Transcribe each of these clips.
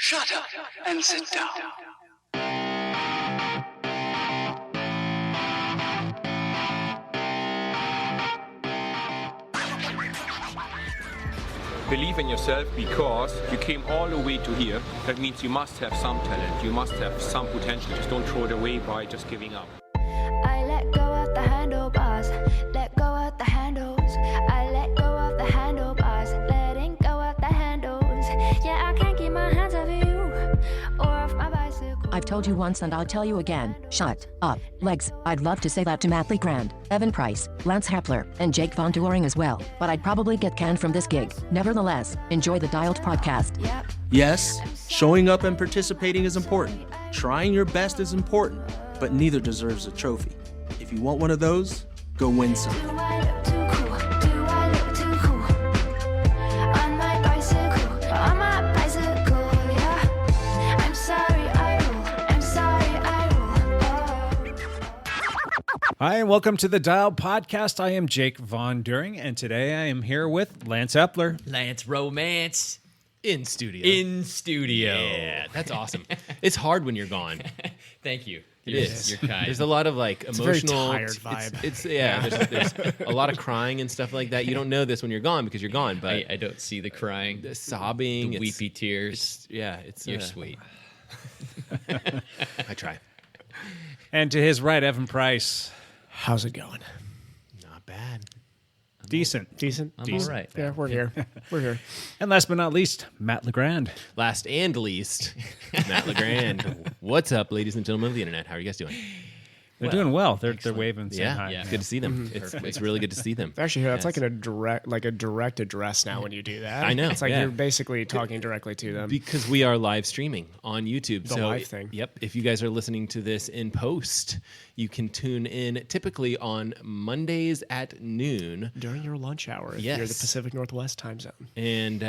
Shut up and sit down. Believe in yourself because you came all the way to here. That means you must have some talent. You must have some potential. Just don't throw it away by just giving up. I let go of the handlebars, let go of the handles. I let go of the handlebars, letting go of the handles. Yeah, I can't keep my hands off you or off my bicycle. I've told you once and I'll tell you again. Shut up, legs. I'd love to say that to Matt Legrand, Evan Price, Lance Hepler, and Jake Von Turing as well, but I'd probably get canned from this gig. Nevertheless, enjoy the Dialed podcast. Yep. Yes, showing up and participating is important. Trying your best is important, but neither deserves a trophy. If you want one of those, go win some. Do I look too cool? Do I look too cool? On my bicycle, yeah. I'm sorry, I rule. I'm sorry, I rule. Oh. Hi, and welcome to the Dial Podcast. I am Jake Von During, and today I am here with Lance Epler. Lance Romance In studio. in studio. Yeah, that's awesome. It's hard when you're gone. Thank you. It You're- is. You're kind. There's a lot of like a very emotional. tired vibe. There's a lot of crying and stuff like that. You don't know this when you're gone because you're gone, but I don't see the crying, the sobbing, the it's- weepy tears. it's You're sweet. I try. And to his right, Evan Price. How's it going? Not bad. Decent. Decent? I'm Decent? all right. Yeah, we're here. We're here. And last but not least, Matt Legrand. Last and least, Matt Legrand. What's up, ladies and gentlemen of the internet? How are you guys doing? They're doing well. They're waving. saying Yeah, hi. Yeah. it's good to see them. It's really good to see them. Actually, that's Yes. like a direct address now when you do that. I know, It's like yeah. you're basically talking directly to them. Because we are live streaming on YouTube. The live thing. Yep. If you guys are listening to this in post, you can tune in typically on Mondays at noon. During your lunch hour, if Yes. you're the Pacific Northwest time zone. And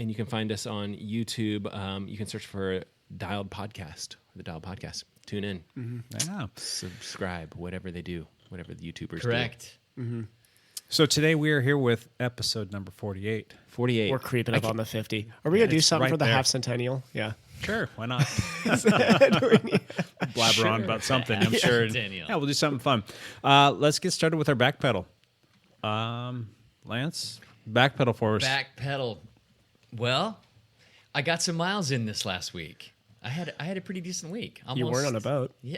you can find us on YouTube. You can search for Dialed Podcast, the Dialed Podcast. Tune in, Yeah. subscribe, whatever they do, whatever the YouTubers Correct. So today we are here with episode number 48. do. 48. We're creeping up on the 50. Are we going to do it's something right for the there. half centennial? Yeah. Sure, why not? Blabber on about something, I'm sure. Daniel. Yeah, we'll do something fun. Let's get started with our back pedal. Lance, back pedal for us. Back pedal. Well, I got some miles in this last week. I had a pretty decent week. You weren't on a boat. Yeah,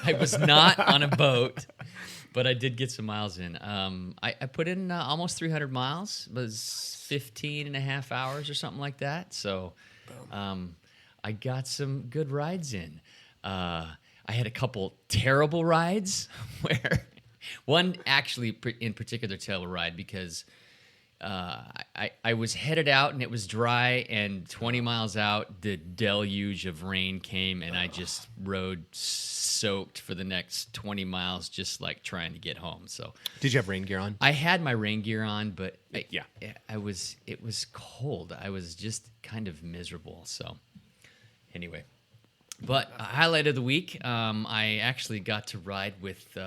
I was not on a boat, but I did get some miles in. I put in almost 300 miles. It was 15 and a half hours or something like that. So I got some good rides in. I had a couple terrible rides where one actually in particular terrible ride because I was headed out and it was dry, and 20 miles out, the deluge of rain came, and I just rode soaked for the next 20 miles, just like trying to get home. So Did you have rain gear on? I had my rain gear on, but Yeah. it was cold. I was just kind of miserable. So anyway, but a highlight of the week, I actually got to ride with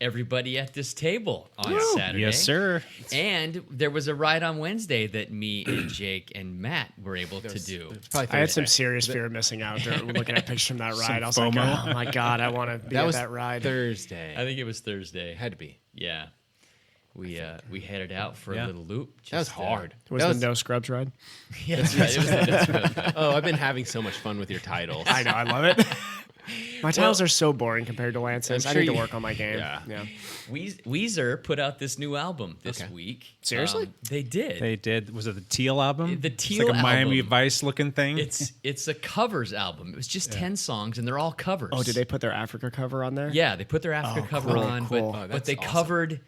everybody at this table on Saturday. Yes, sir. And there was a ride on Wednesday that me and Jake and Matt were able to do. I had some serious fear of missing out during looking at pictures from that ride. I was like, FOMO. oh my God, I want to be That at was that ride. Thursday. I think it was Thursday. Had to be. Yeah. We headed out for Yeah. a little loop. That was just, hard. was That the no scrubs ride? Yeah, that's right. It was that's right. Oh, I've been having so much fun with your titles. I know, I love it. My titles are so boring compared to Lance's. I'm I sure need to you- work on my game. Yeah. Weezer put out this new album this Okay. week. Seriously? They did. They did. Was it the Teal album? The It's Teal like a Miami album. Vice looking thing. It's a covers album. It was just 10 songs, and they're all covers. Oh, did they put their Africa cover on there? Yeah, they put their Africa Oh, cover cool, on, cool. but that's they awesome. covered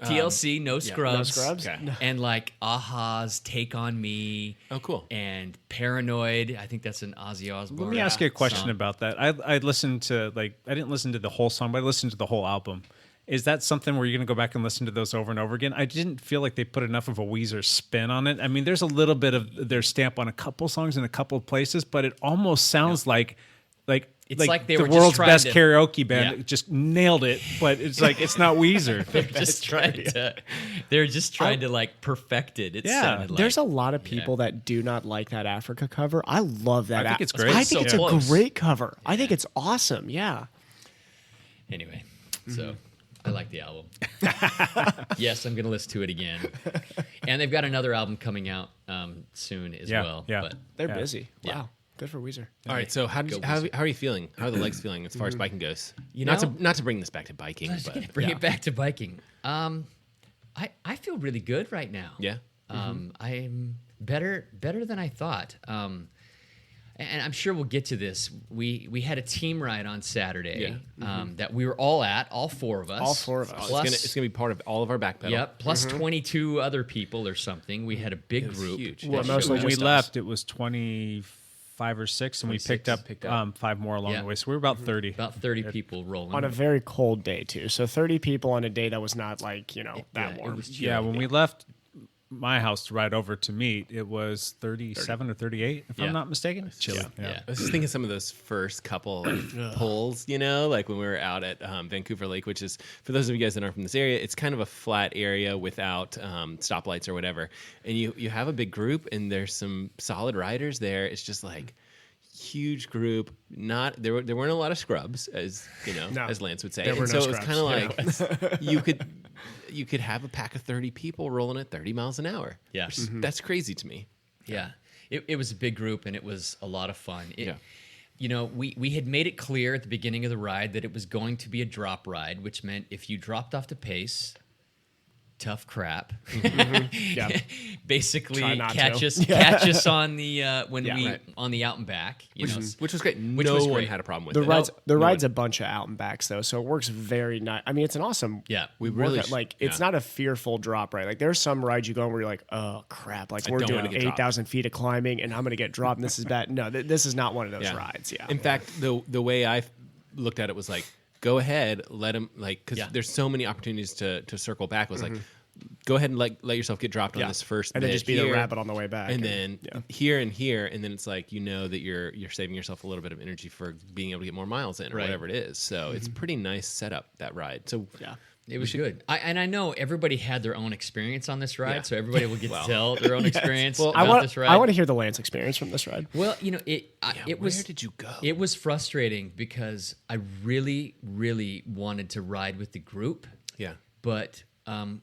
TLC, No Scrubs, No Scrubs? Okay. and like Aha's Take on Me. Oh, cool. And Paranoid. I think that's an Ozzy Osbourne. Let me ask you a question song. about that. I listened to I didn't listen to the whole song, but I listened to the whole album. Is that something where you're going to go back and listen to those over and over again? I didn't feel like they put enough of a Weezer spin on it. I mean, there's a little bit of their stamp on a couple songs in a couple of places, but it almost sounds like It's like they the were just world's trying best to- karaoke band Yeah. just nailed it, but it's like it's not Weezer. They're just trying to like perfect it. It Yeah. sounded like. There's a lot of people that do not like that Africa cover. I love that. I think it's great. I think So it's close. a great cover. I think it's awesome. Yeah. Anyway, so I like the album. Yes, I'm going to listen to it again. And they've got another album coming out soon as well. Yeah. But They're busy. Yeah. Wow. Good for Weezer. All right, so how are you feeling? How are the legs feeling as far as biking goes? Not to bring this back to biking, I was but going to bring it back to biking. I feel really good right now. yeah. I'm better than I thought. And I'm sure we'll get to this. We had a team ride on Saturday that we were all at, all four of us. All four of us. Plus, It's gonna be part of all of our back pedal. Yep, plus 22 other people or something. We had a big was group. huge. Well, That mostly When we just us. left, it was 25 or 6, and we picked up 5 more along Yeah. the way. So we were about 30. About 30 people rolling. On a very cold day, too. So 30 people on a day that was not like, that it warm. was Yeah, chilly. when we left my house to ride over to meet, it was 37 or 38, if Yeah. I'm not mistaken. Chilly. Yeah. I was just thinking some of those first couple like, pulls, like when we were out at Vancouver Lake, which is, for those of you guys that aren't from this area, it's kind of a flat area without stoplights or whatever. And you have a big group, and there's some solid riders there. It's just like huge group. Not there weren't a lot of scrubs, as No. as Lance would say. There were And no so it was scrubs. kind of like you could have a pack of 30 people rolling at 30 miles an hour. Yeah. That's crazy to me. Yeah. It was a big group, and it was a lot of fun. Yeah. We had made it clear at the beginning of the ride that it was going to be a drop ride, which meant if you dropped off the pace, tough crap. Yeah. Basically, Try not catch to. us on the right. on the out and back. Which was great. Which No was one great. had a problem with The it. ride's No ride's one. a bunch of out and backs though, so it works very nice. I mean, it's an awesome. Yeah. We really workout. Like it's not a fearful drop ride. Like there's some rides you go on where you're like, oh crap, like we're don't doing wanna get dropped. 8,000 feet of climbing and I'm gonna get dropped. And this is bad. No, this is not one of those Yeah. rides. Yeah. In fact, the way I looked at it was like, go ahead, let him because Yeah. there's so many opportunities to circle back. It was like, go ahead and let yourself get dropped Yeah. on this first, and then bit just be the here, rabbit on the way back. and then yeah. here and here, and then it's like that you're saving yourself a little bit of energy for being able to get more miles in or Right. whatever it is. So it's pretty nice setup, that ride. So Yeah. It was good. I know everybody had their own experience on this ride, Yeah. so everybody will get to tell their own experience Well, about this ride. I want to hear the Lance experience from this ride. Well, it was. where did you go? It was frustrating because I really, really wanted to ride with the group, Yeah. but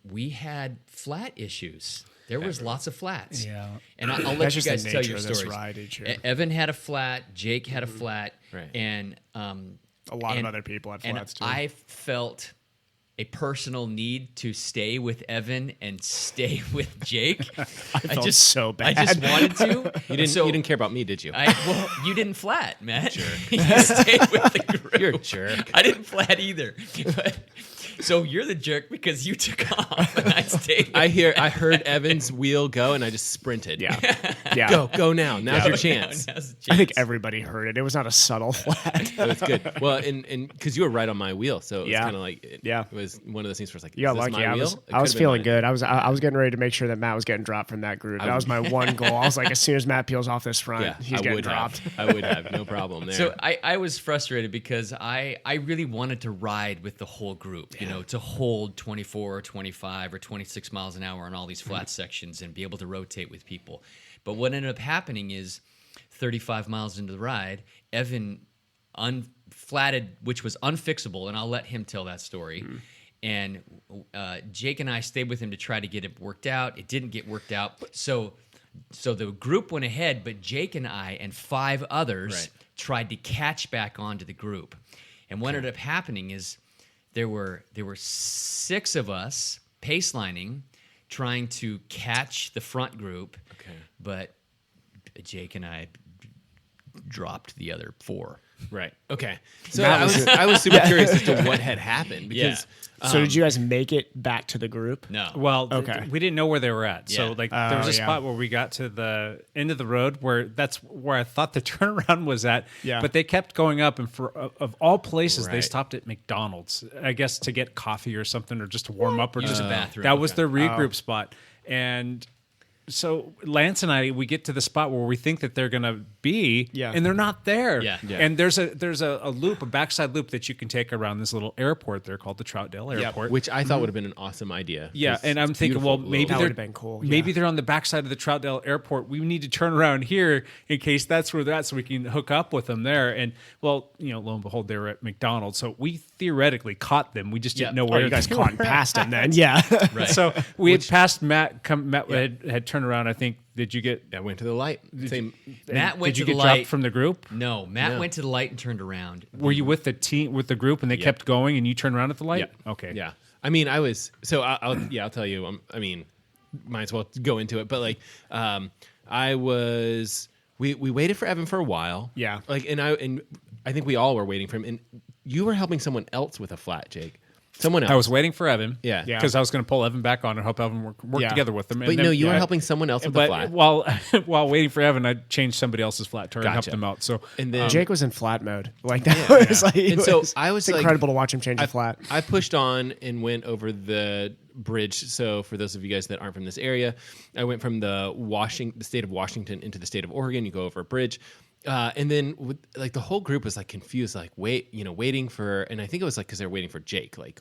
we had flat issues. There was lots of flats. Yeah. And I'll let That's you just the guys tell nature your of this stories. ride each year. Evan had a flat. Jake had a flat. Right. And A lot of other people had flats too. And I felt a personal need to stay with Evan and stay with Jake. I felt so bad. I just wanted to. You didn't care about me, did you? Well, you didn't flat, Matt. Sure. You stayed with the group. You're a jerk. I didn't flat either. But, so you're the jerk because you took off and I stayed. I heard Evan's wheel go, and I just sprinted. yeah. Yeah. Go now. Now's your chance. I think everybody heard it. It was not a subtle flat. It was good. Well, and because you were right on my wheel, so it was Yeah. kind of like it was one of those things where it's like, You got is this lucky. my I wheel? was It I was could've been feeling mine. good. I was getting ready to make sure that Matt was getting dropped from that group. That was my one goal. I was like, as soon as Matt peels off this front, Yeah, he's I getting would dropped. have. I would have no problem there. So I was frustrated because I really wanted to ride with the whole group, to hold 24 or 25 or 26 miles an hour on all these flat sections and be able to rotate with people. But what ended up happening is 35 miles into the ride, Evan unflatted, which was unfixable, and I'll let him tell that story. And Jake and I stayed with him to try to get it worked out. It didn't get worked out. So the group went ahead, but Jake and I and 5 others tried to catch back onto the group. And what ended up happening is there were 6 of us pacelining, trying to catch the front group. Okay. But Jake and I dropped the other 4. right. Okay. So I was super curious as to what had happened because So did you guys make it back to the group? No. Well, Okay. we didn't know where they were at. So, Yeah. there was a yeah. spot where we got to the end of the road that's where I thought the turnaround was at. Yeah. But they kept going up, and of all places, they Right. stopped at McDonald's, I guess, to get coffee or something, or just to warm up, or just a bathroom. That was their regroup spot, and so Lance and I, we get to the spot where we think that they're gonna be, Yeah. and they're not there. Yeah. Yeah. And there's a loop, a backside loop that you can take around this little airport there called the Troutdale Airport. Which I thought would have been an awesome idea. Yeah, 'Cause and I'm it's thinking, well, beautiful maybe That they're would've been cool, yeah. Maybe they're on the backside of the Troutdale Airport. We need to turn around here in case that's where they're at, so we can hook up with them there. And well, lo and behold, they were at McDonald's, so we theoretically caught them. We just didn't know Oh, where you guys they caught and were passed at. him then. Yeah. Right. So we had passed Matt. Matt had turned around. I think. Did you get? I went to the light. Same. Matt went Did you to get the dropped light from the group? No, Matt went to the light and turned around. Were you with the team, with the group, and they kept going, and you turned around at the light? Yeah. Okay. Yeah. I mean, I was so I'll tell you. I mean, might as well go into it. But like, I was. We waited for Evan for a while. Yeah. Like, and I think we all were waiting for him. And you were helping someone else with a flat, Jake. Someone else. I was waiting for Evan. Yeah. Yeah. Because I was going to pull Evan back on and help Evan work Yeah. together with them. But no, you were helping someone else with the But flat. while waiting for Evan, I changed somebody else's flat tire and helped Gotcha. them out. So And then Jake was in flat mode. Like that was like, And so I was it's like- incredible to watch him change the flat. I pushed on and went over the bridge. So for those of you guys that aren't from this area, I went from the state of Washington into the state of Oregon. You go over a bridge. And then like the whole group was like confused, like waiting for, and I think it was like because they're waiting for Jake, like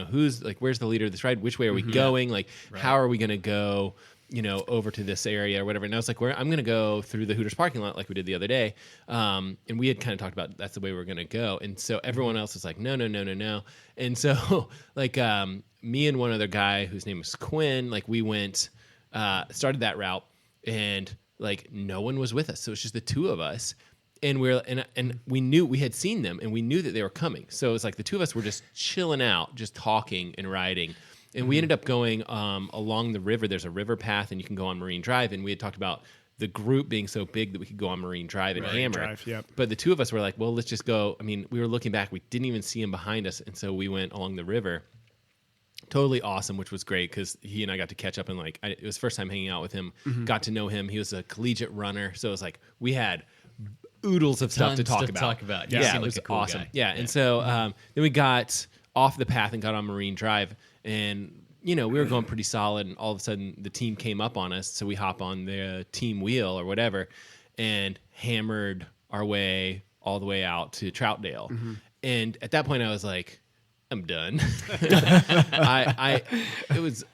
who's like, where's the leader of this ride? Which way are we going? Like, how are we going to go? Over to this area or whatever. And I was like, I'm going to go through the Hooters parking lot like we did the other day. And we had kind of talked about that's the way we're going to go. And so everyone else was like, no. And so like me and one other guy whose name was Quinn, like we went, started that route, and like no one was with us. So it's just the two of us. And and we knew we had seen them and we knew that they were coming. So it was like the two of us were just chilling out, just talking and riding. And we ended up going along the river. There's a river path, and you can go on Marine Drive. And we had talked about the group being so big that we could go on Marine Drive and hammer. Drive, yep. But the two of us were like, well, let's just go. I mean, we were looking back. We didn't even see him behind us. And so we went along the river. Totally awesome, which was great because he and I got to catch up. And like, it was the first time hanging out with him. Got to know him. He was a collegiate runner. So it was like we had oodles of stuff to talk about. You Yeah, seem it like was a cool awesome. guy. Yeah. And so then we got off the path and got on Marine Drive. And we were going pretty solid, and all of a sudden the team came up on us, so we hop on the team wheel or whatever and hammered our way all the way out to Troutdale. And at that point I was like, I'm done.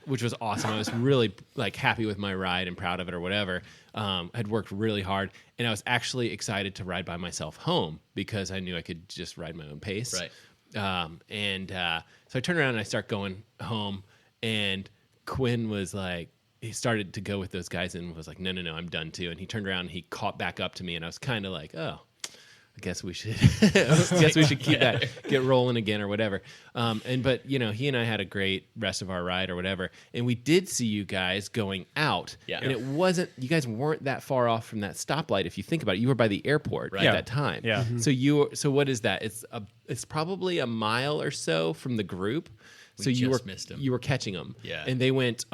Which was awesome. I was really like happy with my ride and proud of it or whatever. I'd worked really hard, and I was actually excited to ride by myself home because I knew I could just ride my own pace. Right. So I turned around and I start going home, and Quinn was like, he started to go with those guys and was like, no, I'm done too. And he turned around and he caught back up to me, and I was kind of like, oh, I guess we should, keep that, get rolling again or whatever. But he and I had a great rest of our ride or whatever. And we did see you guys going out, and it wasn't, you guys weren't that far off from that stoplight. If you think about it, you were by the airport at that time. Yeah. So what is that? It's probably a mile or so from the group. So you just missed 'em. You were catching them. Yeah. And they went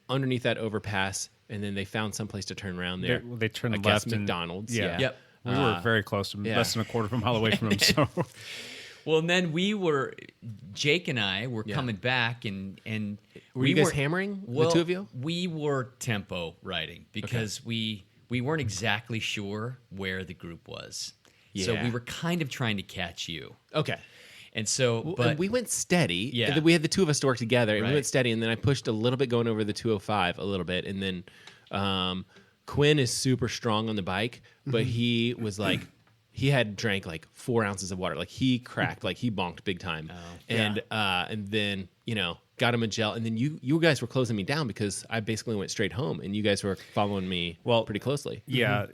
underneath that overpass, and then they found some place to turn around there. They turned I guess left and- McDonald's. yeah. Yep. We were very close to him, less than a quarter of a mile away from him. So Well, and then Jake and I were coming back, and Were you guys weren't- hammering, well, the two of you? We were tempo riding because we weren't exactly sure where the group was. So Yeah. we were kind of trying to catch you. Okay. And so, Well, but and we went steady. Yeah. And then we had the two of us to work together, and we Right. went steady. And then I pushed a little bit going over the 205 a little bit, and then Quinn is super strong on the bike, but he was like, he had drank like 4 ounces of water, like he cracked, like he bonked big time, and then got him a gel, and then you guys were closing me down because I basically went straight home, and you guys were following me pretty closely. yeah,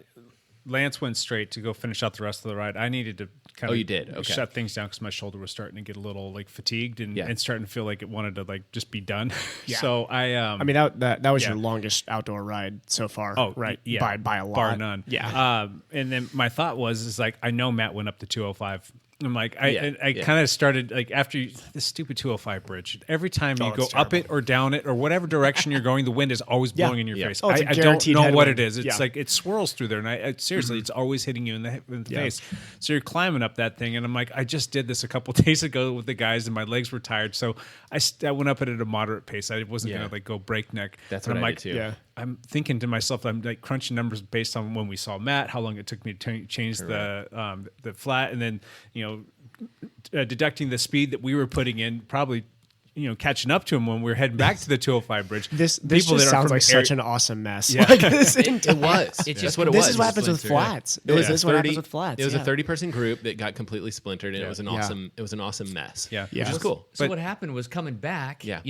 Lance went straight to go finish out the rest of the ride. I needed to kind Oh, of you did? Okay. shut things down because my shoulder was starting to get a little like fatigued and, Yeah. and starting to feel like it wanted to like just be done. Yeah. So I mean, that was Yeah. your longest outdoor ride so far. Oh, right. yeah, By a lot. bar none. Yeah. And then my thought was like, I know Matt went up to 205. I'm like, I Yeah. kind of started like after this stupid 205 bridge. Every time you Oh, go it's up terrible. it or down it or whatever direction you're going, the wind is always Yeah. blowing in your Yeah. face. Oh, it's a I don't guaranteed know what headwind. it is. It's Yeah. like it swirls through there, and I seriously, it's always hitting you in the Yeah. face. So you're climbing up that thing, and I'm like, I just did this a couple days ago with the guys, and my legs were tired, so I went up it at a moderate pace. I wasn't Yeah. gonna like go breakneck. That's And what I'm I like, did too. Yeah. I'm thinking to myself, I'm like crunching numbers based on when we saw Matt, how long it took me to change the flat, and then deducting the speed that we were putting in, probably catching up to him when we were heading back to the 205 bridge. This just sounds like such an awesome mess. Yeah. Like, it was. It's just what it was. This is what happens with flats. This is what happens with flats. It was a 30-person group that got completely splintered, and it was an awesome mess. Yeah. Which is cool. So what happened was coming back. Yeah.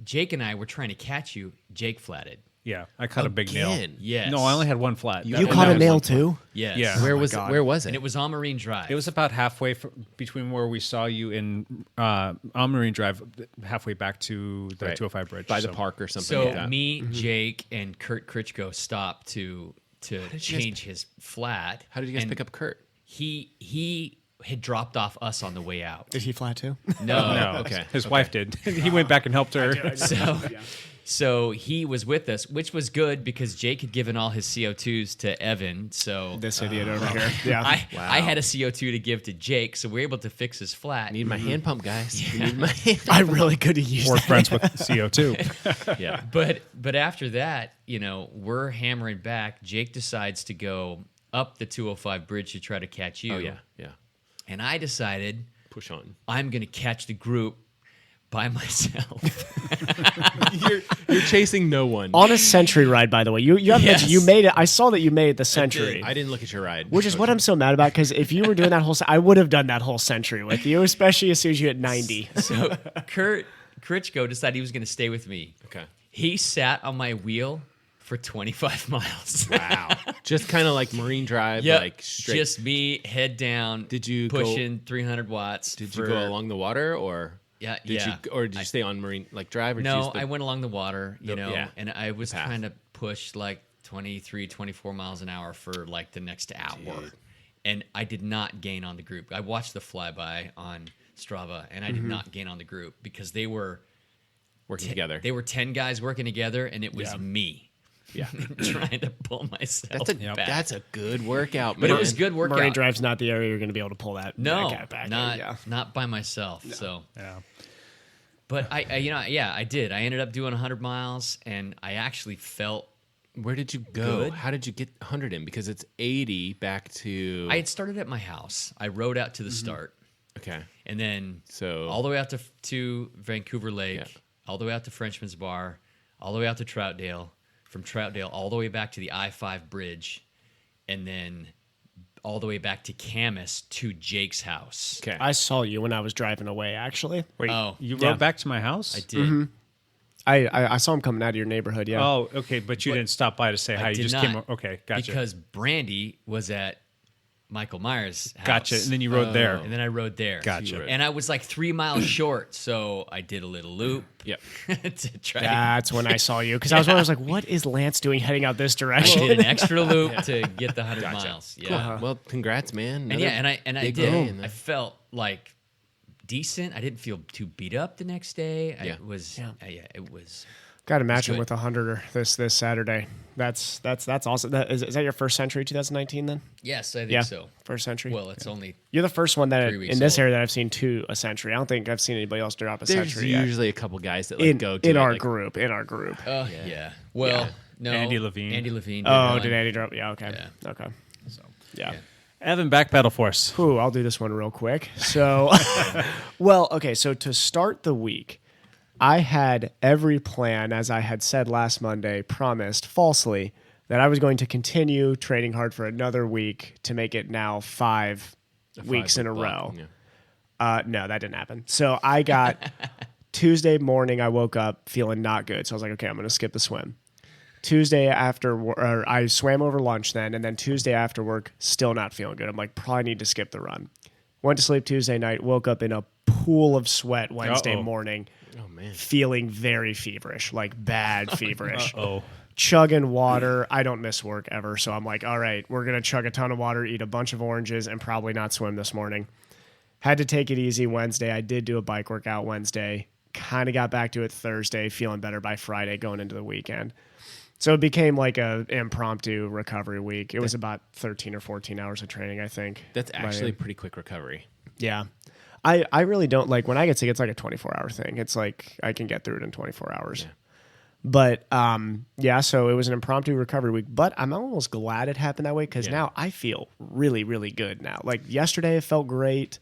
Jake and I were trying to catch you. Jake flatted. Yeah, I caught a big nail. Again? Yes. No, I only had one flat. You caught a nail too? Yes. Yeah. Where was it? And it was on Marine Drive. It was about halfway between where we saw you in on Marine Drive, halfway back to the 205 bridge. by the park or something So like that. me, Jake, and Kurt Critchko stopped to change his flat. How did you guys and pick up Kurt? He had dropped off us on the way out. Did he flat too? No. No, Okay. his wife did. He went back and helped her. So he was with us, which was good because Jake had given all his CO2s to Evan. So This idiot over here. Yeah. I had a CO2 to give to Jake, so we were able to fix his flat. Need my hand pump, guys. Need my hand I really could have used We're that. friends with CO2. Yeah. But after that, we're hammering back. Jake decides to go up the 205 bridge to try to catch you. Oh, yeah. And I decided Push on. I'm going to catch the group by myself. You're chasing no one. On a Century ride, by the way. You haven't mentioned you made it. I saw that you made the Century. I didn't look at your ride. Which is what I'm so mad about, because if you were doing that whole, I would have done that whole Century with you, especially as soon as you hit 90. So Kurt Critchko decided he was going to stay with me. Okay. He sat on my wheel for 25 miles. Wow. Just kind of like Marine Drive, Yep. like straight. Just me, head down. Did you pushing 300 watts? Did you go along the water or? Yeah, Did you stay on Marine Drive? Or did you No, use the- I went along the water, yeah, and I was path. trying to push like 23, 24 miles an hour for like the next hour. Dude. And I did not gain on the group. I watched the flyby on Strava, and I did not gain on the group because they were working together. They were 10 guys working together, and it was me. Yeah. Trying to pull myself back. That's a good workout, But man. it was good workout. Marine Drive's not the area you're going to be able to pull that No, back. not by myself. So, Yeah. but I did. I ended up doing 100 miles, and I actually felt. Where did you go? Good. How did you get 100 in? Because it's 80 back to. I had started at my house. I rode out to the start, Okay. and then So- all the way out to Vancouver Lake, Yeah. all the way out to Frenchman's Bar, all the way out to Troutdale, from Troutdale all the way back to the I-5 bridge, and then all the way back to Camas to Jake's house. Okay. I saw you when I was driving away, actually. Wait, Oh. you Yeah. rode back to my house? I did. I saw him coming out of your neighborhood, yeah. Oh, okay, but you didn't stop by to say hi. I You did just not, came. Okay, gotcha. Because Brandy was at Michael Myers' house. Gotcha. And then you rode there. And then I rode there. Gotcha. And I was like 3 miles short, so I did a little loop Yep. to try That's when I saw you, because I was like, what is Lance doing heading out this to direction? did an extra loop to get the 100 miles. Yeah. Well, congrats, man. And yeah, and I big did. day in there. I felt like decent. I didn't feel too beat up the next day. Yeah. It was it was Got to match him good. with a 100er this Saturday. That's awesome. Is that your first Century 2019 then? yes, I think Yeah, so. first Century. Well, it's only You're the first one that 3 weeks in this old. area that I've seen a Century. I don't think I've seen anybody else drop a There's Century yet. usually a couple guys that like go to in it, our like, group. In our group. yeah. Well, no. Andy Levine. Andy Levine. Oh, one. did Andy drop? Yeah, okay. Yeah. Okay. Yeah. Evan, back pedal force. Ooh, I'll do this one real quick. So, well, okay. So to start the week, I had every plan, as I had said last Monday, promised falsely that I was going to continue training hard for another week to make it now 5 weeks in a row. Yeah. No, that didn't happen. So I got Tuesday morning, I woke up feeling not good. So I was like, okay, I'm going to skip the swim. Tuesday after, I swam over lunch then, and then Tuesday after work, still not feeling good. I'm like, probably need to skip the run. Went to sleep Tuesday night, woke up in a pool of sweat Wednesday morning, Oh man. feeling very feverish, like bad feverish. Oh, Chugging water. I don't miss work ever. So I'm like, all right, we're going to chug a ton of water, eat a bunch of oranges, and probably not swim this morning. Had to take it easy Wednesday. I did do a bike workout Wednesday. Kind of got back to it Thursday, feeling better by Friday going into the weekend. So it became like a impromptu recovery week. It was about 13 or 14 hours of training, I think. That's actually a pretty quick recovery. Yeah. I really don't like when I get sick, it's like a 24-hour thing. It's like I can get through it in 24 hours. But yeah, so it was an impromptu recovery week. But I'm almost glad it happened that way because now I feel really, really good now. Like yesterday, it felt great.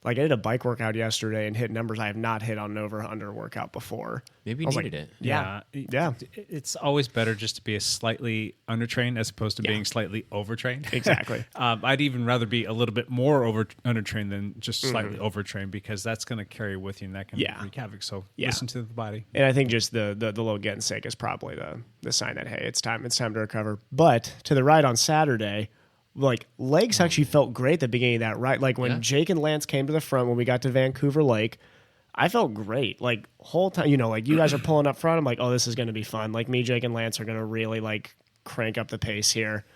Like I did a bike workout yesterday and hit numbers I have not hit on an over-under workout before. Maybe you needed it. Yeah. It's always better just to be a slightly undertrained as opposed to being slightly overtrained. Exactly. I'd even rather be a little bit more undertrained than just slightly overtrained because that's going to carry with you and that can wreak havoc. So listen to the body. And I think just the little getting sick is probably the sign that, hey, it's time to recover. But to the ride on Saturday, like legs actually felt great at the beginning of that ride. Like when Jake and Lance came to the front when we got to Vancouver Lake, I felt great. Like whole time, like you guys are pulling up front. I'm like, oh, this is going to be fun. Like me, Jake, and Lance are going to really like crank up the pace here.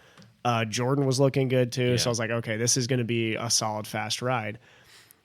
Jordan was looking good too. So I was like, okay, this is going to be a solid fast ride.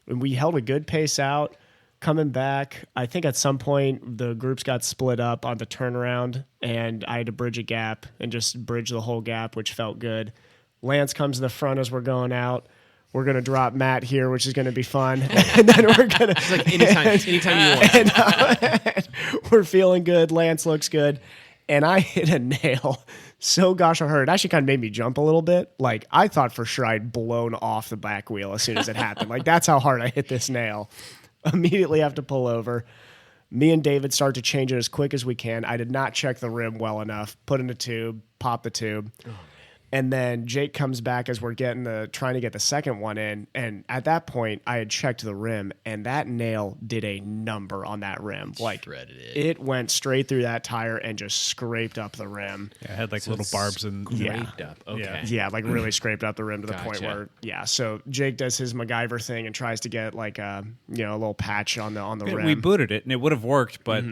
And we held a good pace out. Coming back, I think at some point the groups got split up on the turnaround and I had to bridge a gap and just bridge the whole gap, which felt good. Lance comes to the front as we're going out. We're going to drop Matt here, which is going to be fun. And then we're going to... like anytime you want. And we're feeling good. Lance looks good. And I hit a nail so gosh I heard. It actually kind of made me jump a little bit. Like, I thought for sure I'd blown off the back wheel as soon as it happened. Like, that's how hard I hit this nail. Immediately have to pull over. Me and David start to change it as quick as we can. I did not check the rim well enough. Put in a tube, pop the tube. And then Jake comes back as we're trying to get the second one in. And at that point, I had checked the rim, and that nail did a number on that rim. Like, Shredded it. It went straight through that tire and just scraped up the rim. Yeah, it had like little barbs and Scraped up. Okay. Yeah, like really scraped up the rim to the point Gotcha. where, so Jake does his MacGyver thing and tries to get like a little patch on the rim. We booted it, and it would have worked, but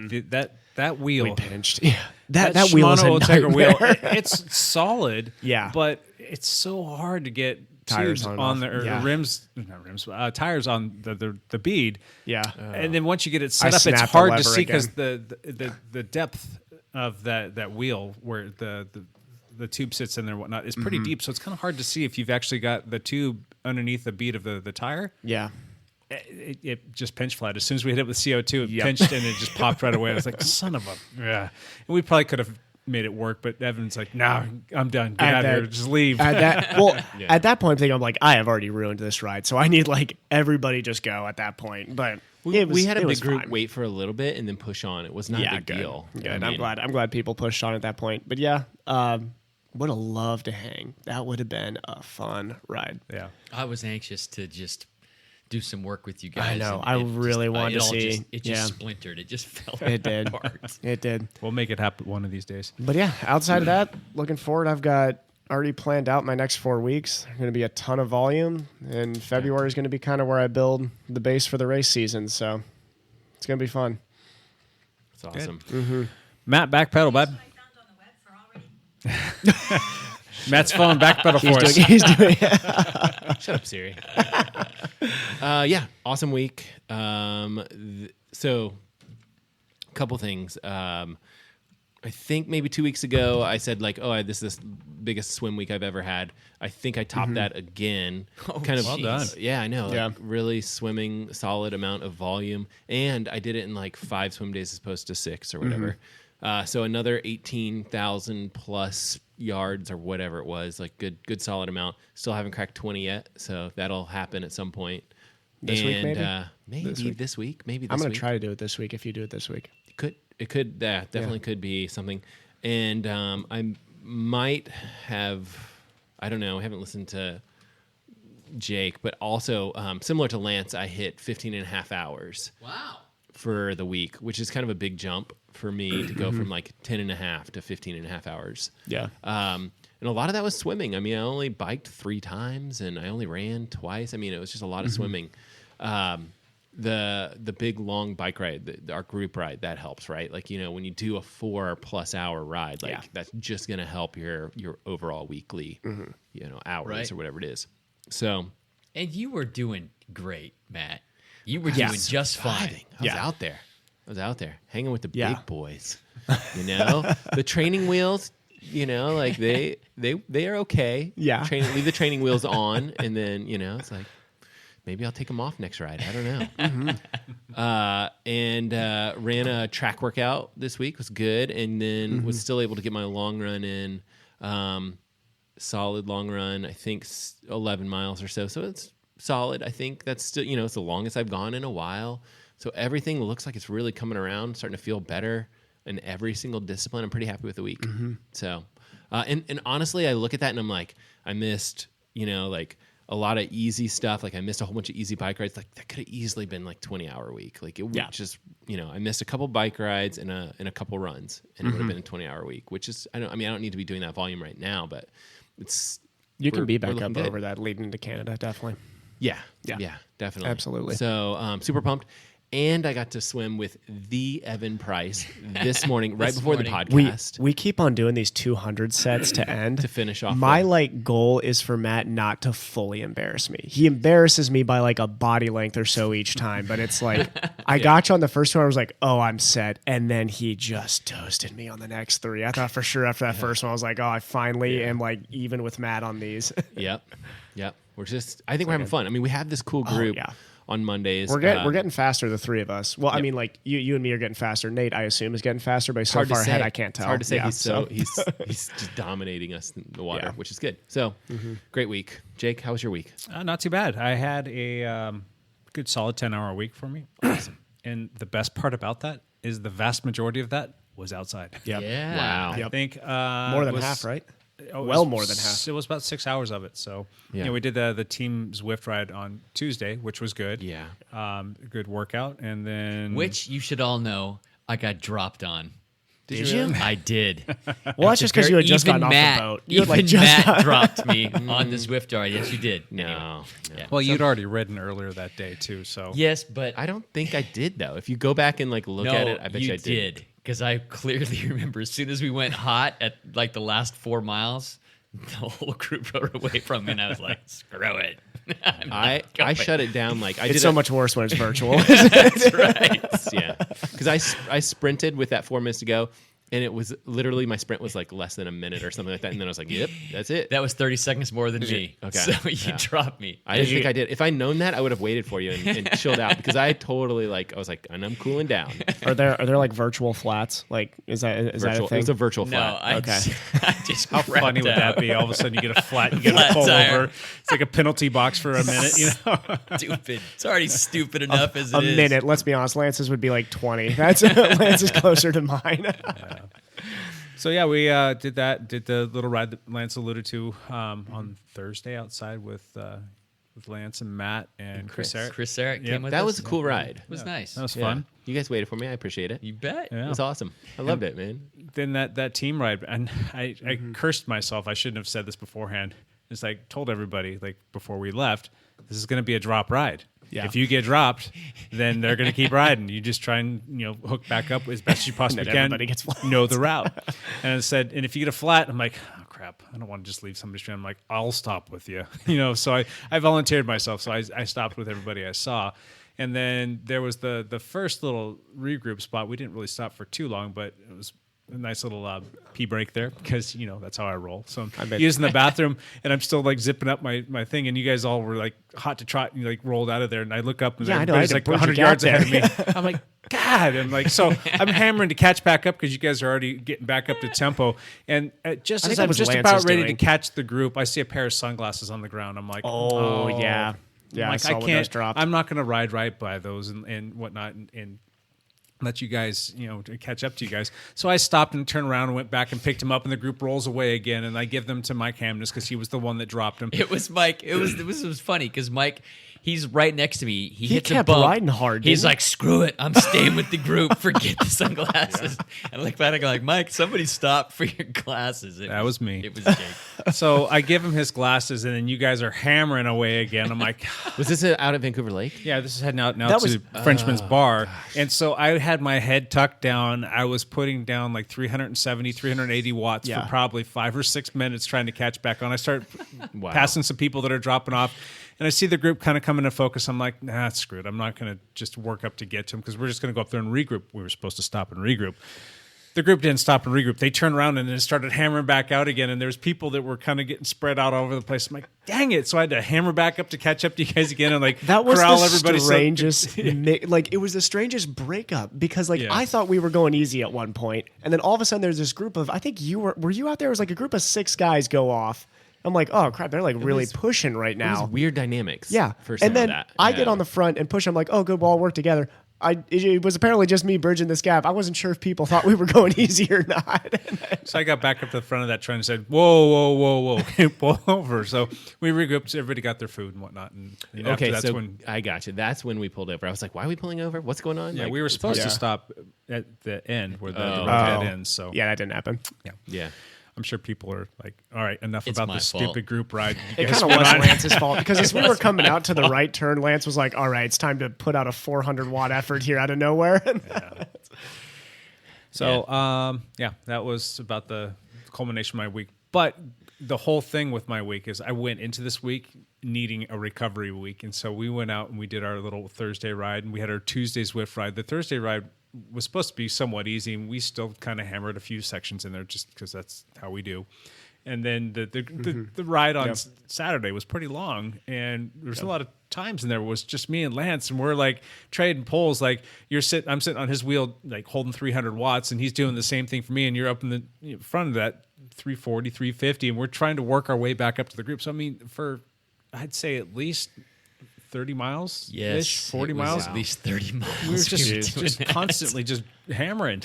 that wheel... We pinched. Yeah. That wheel is a Shimano Tiger wheel. nightmare. It's solid. Yeah. But it's so hard to get Tires tubes on the or yeah. rims, not rims, tires on the bead. Yeah. And then once you get it set I up, it's snapped the hard to lever see because again. the depth of that wheel where the tube sits in there and whatnot is pretty deep. So it's kind of hard to see if you've actually got the tube underneath the bead of the tire. Yeah. It just pinch flat. As soon as we hit it with CO2, it pinched and it just popped right away. I was like, son of a... Yeah. And we probably could have made it work, but Evan's like, no, I'm done. Get out of here. Just leave. At that point, I'm like, I have already ruined this ride, so I need like everybody just go at that point. But we had a big group wait for a little bit and then push on. It was not a big good. deal. Good. I mean, I'm glad people pushed on at that point. But yeah, would have loved to hang. That would have been a fun ride. Yeah. I was anxious to just do some work with you guys. I know. and I it really wanted to see. It just splintered. It just fell It did. apart. It did. We'll make it happen one of these days. But yeah, outside of that, looking forward. I've got already planned out my next 4 weeks. There's going to be a ton of volume, and February is going to be kind of where I build the base for the race season. So it's going to be fun. It's awesome. Matt, backpedal, bud. Matt's phone backpedal for us. He's doing Shut up, Siri. Yeah, awesome week. So, a couple things. I think maybe 2 weeks ago I said like, this is the biggest swim week I've ever had. I think I topped that again. Well done. Yeah, I know. Yeah. Like really swimming solid amount of volume, and I did it in like 5 swim days as opposed to 6 or whatever. So another 18,000 plus yards or whatever it was, like good solid amount. Still haven't cracked 20 yet, so that'll happen at some point. This week, maybe? Maybe this week. Maybe this I'm going week. to try to do it this week if you do it this week. It could definitely could be something. And I might have, I don't know, I haven't listened to Jake, but also similar to Lance, I hit 15 and a half hours. Wow. For the week, which is kind of a big jump for me to go from like 10 and a half to 15 and a half hours. Yeah. And a lot of that was swimming. I mean, I only biked 3 times and I only ran twice. I mean, it was just a lot of swimming. The big long bike ride, our group ride, that helps, right? Like, when you do a 4+ hour ride, like that's just going to help your overall weekly, hours Right. or whatever it is. So, And you were doing great, Matt. You were doing just fine. I was out there hanging with the Yeah. big boys. The training wheels, like they are okay. Yeah. Leave the training wheels on, and then it's like maybe I'll take them off next ride. I don't know. And ran a track workout this week. Was good. And then was still able to get my long run in. Solid long run. I think 11 miles or so. So it's solid. I think that's still, it's the longest I've gone in a while. So everything looks like it's really coming around, starting to feel better in every single discipline. I'm pretty happy with the week. So, and honestly, I look at that and I'm like, I missed, like a lot of easy stuff. Like I missed a whole bunch of easy bike rides. Like that could have easily been like 20-hour week. Like it just, I missed a couple bike rides and a couple runs, and it would have been a 20-hour week, which is, I don't need to be doing that volume right now, but you can be back up good. over that leading into Canada, definitely. Yeah, definitely. Absolutely. So super pumped. And I got to swim with the Evan Price this morning, right before the podcast. We keep on doing these 200 sets to end. To finish off. My goal is for Matt not to fully embarrass me. He embarrasses me by like a body length or so each time, but it's like, I got you on the first two, I was like, oh, I'm set. And then he just toasted me on the next three. I thought for sure after that first one, I was like, oh, I finally am like even with Matt on these. Yep. I think we're having fun. I mean, we have this cool group. On Mondays. We're getting faster, the three of us. Well, I mean, like you and me are getting faster. Nate, I assume, is getting faster, but he's so far ahead I can't tell. It's hard to say. He's just dominating us in the water, which is good. So great week. Jake, how was your week? Not too bad. I had a good solid 10-hour week for me. Awesome. And the best part about that is the vast majority of that was outside. Yep. Yeah. Wow. I think more than half, right? Well, more than half. It was about 6 hours of it. So we did the team Zwift ride on Tuesday, which was good. Yeah. Good workout. And then... Which you should all know I got dropped on. Did you? I did. Well, that's just because you had just gotten off the boat. Matt dropped me on the Zwift ride. Yes, you did. No. Yeah. Well, you'd already ridden earlier that day, too. So Yes, but I don't think I did, though. If you go back and look at it, I bet you I did. Because I clearly remember as soon as we went hot at the last 4 miles, the whole group rode away from me, and I was like, screw it. I shut it down. It's so much worse when it's virtual. That's right. Yeah, because I sprinted with that 4 minutes to go, and it was literally my sprint was less than a minute or something like that, and then I was like, yep, that's it. That was 30 seconds more than me. Okay. So you dropped me. I didn't think I did. If I'd known that, I would have waited for you and chilled out, because I totally I was like, and I'm cooling down. Are there virtual flats? Is that a thing? It's a virtual No, flat. I just how funny would that be? All of a sudden, you get a flat, you get a pull over. It's like a penalty box for a minute. Stupid. It's already stupid enough as it is. A minute. Let's be honest. Lance's would be 20. That's Lance is closer to mine. So we did that. Did the little ride that Lance alluded to on Thursday outside with Lance and Matt and Chris Eric. Chris Eric came with That us. was a cool ride. It was nice. That was fun. You guys waited for me. I appreciate it. You bet. It was awesome. I loved it, man. Then that team ride, and I cursed myself. I shouldn't have said this beforehand. It's told everybody before we left, this is going to be a drop ride. Yeah. If you get dropped, then they're going to keep riding. You just try and hook back up as best as you possibly can. Everybody gets flat. Know the route. And it said, and if you get a flat, I'm like, oh crap, I don't want to just leave somebody stranded. I'm like, I'll stop with you. So I volunteered myself. So I stopped with everybody I saw. And then there was the first little regroup spot. We didn't really stop for too long, but it was a nice little pee break there, because that's how I roll. So I'm using the bathroom, and I'm still zipping up my thing, and you guys all were hot to trot, and rolled out of there, and I look up and everybody's 100 yards ahead of me. I'm like, God, so I'm hammering to catch back up, because you guys are already getting back up to tempo, and just as I'm just about ready to catch the group, I see a pair of sunglasses on the ground. I'm like, oh yeah. I'm I saw I when can't. those dropped. I'm not going to ride right by those and whatnot, and let you guys, to catch up to you guys. So I stopped and turned around and went back and picked him up, and the group rolls away again, and I give them to Mike Hamness, because he was the one that dropped him. It was Mike. It was funny, because Mike, he's right next to me. He hits kept a bump. riding hard. He's didn't like, screw it. I'm staying with the group. Forget the sunglasses. And I look back and I'm like, Mike, somebody stop for your glasses. That was me. It was Jake. So I give him his glasses, and then you guys are hammering away again. I'm like, Was this out at Vancouver Lake? yeah, this is heading out now That to was- Frenchman's Bar. And so I had my head tucked down. I was putting down 370, 380 watts Yeah. for probably 5 or 6 minutes trying to catch back on. I start Wow. passing some people that are dropping off. And I see the group kind of coming to focus. I'm like, nah, screw it. I'm not going to just work up to get to them, because we're just going to go up there and regroup. We were supposed to stop and regroup. the group didn't stop and regroup. They turned around and then started hammering back out again. And there's people that were kind of getting spread out all over the place. I'm like, dang it! So I had to hammer back up to catch up to you guys again and like That was corral the everybody. strangest, like it was the strangest breakup because like I thought we were going easy at one point, and then all of a sudden there's this group of, I think were you out there? It was like a group of 6 guys go off. I'm like, oh crap, they're like really pushing right It was now. weird dynamics. Yeah, For and then that. I get on the front and push. I'm like, oh good, we'll all work together. It was apparently just me bridging this gap. I wasn't sure if people thought we were going easy or not. So I got back up to the front of that train and said, whoa, pull over. So we regrouped. Everybody got their food and whatnot. And Okay, that's so when I got you. That's when we pulled over. I was like, why are we pulling over? What's going on? yeah, Like, we were supposed to stop at the end where the road head ends. So Yeah, that didn't happen. Yeah. I'm sure people are like, all right, enough It's about my this fault. stupid group ride. You It guys kind of went was on. Lance's fault because as we were coming out to the right turn, Lance was like, all right, it's time to put out a 400 watt effort here out of nowhere. So, that was about the culmination of my week. But the whole thing with my week is I went into this week needing a recovery week. And so we went out and we did our little Thursday ride and we had our Tuesday Zwift ride. The Thursday ride was supposed to be somewhat easy and we still kind of hammered a few sections in there just because that's how we do. And then the ride on Saturday was pretty long, and there's a lot of times in there was just me and Lance, and we're like trading poles. Like I'm sitting on his wheel, like holding 300 watts, and he's doing the same thing for me, and you're up in the front of that 340, 350, and we're trying to work our way back up to the group. So I mean, I'd say at least 30 miles, Yes, 40 it was miles. at least 30 miles. We were just doing that. constantly just hammering.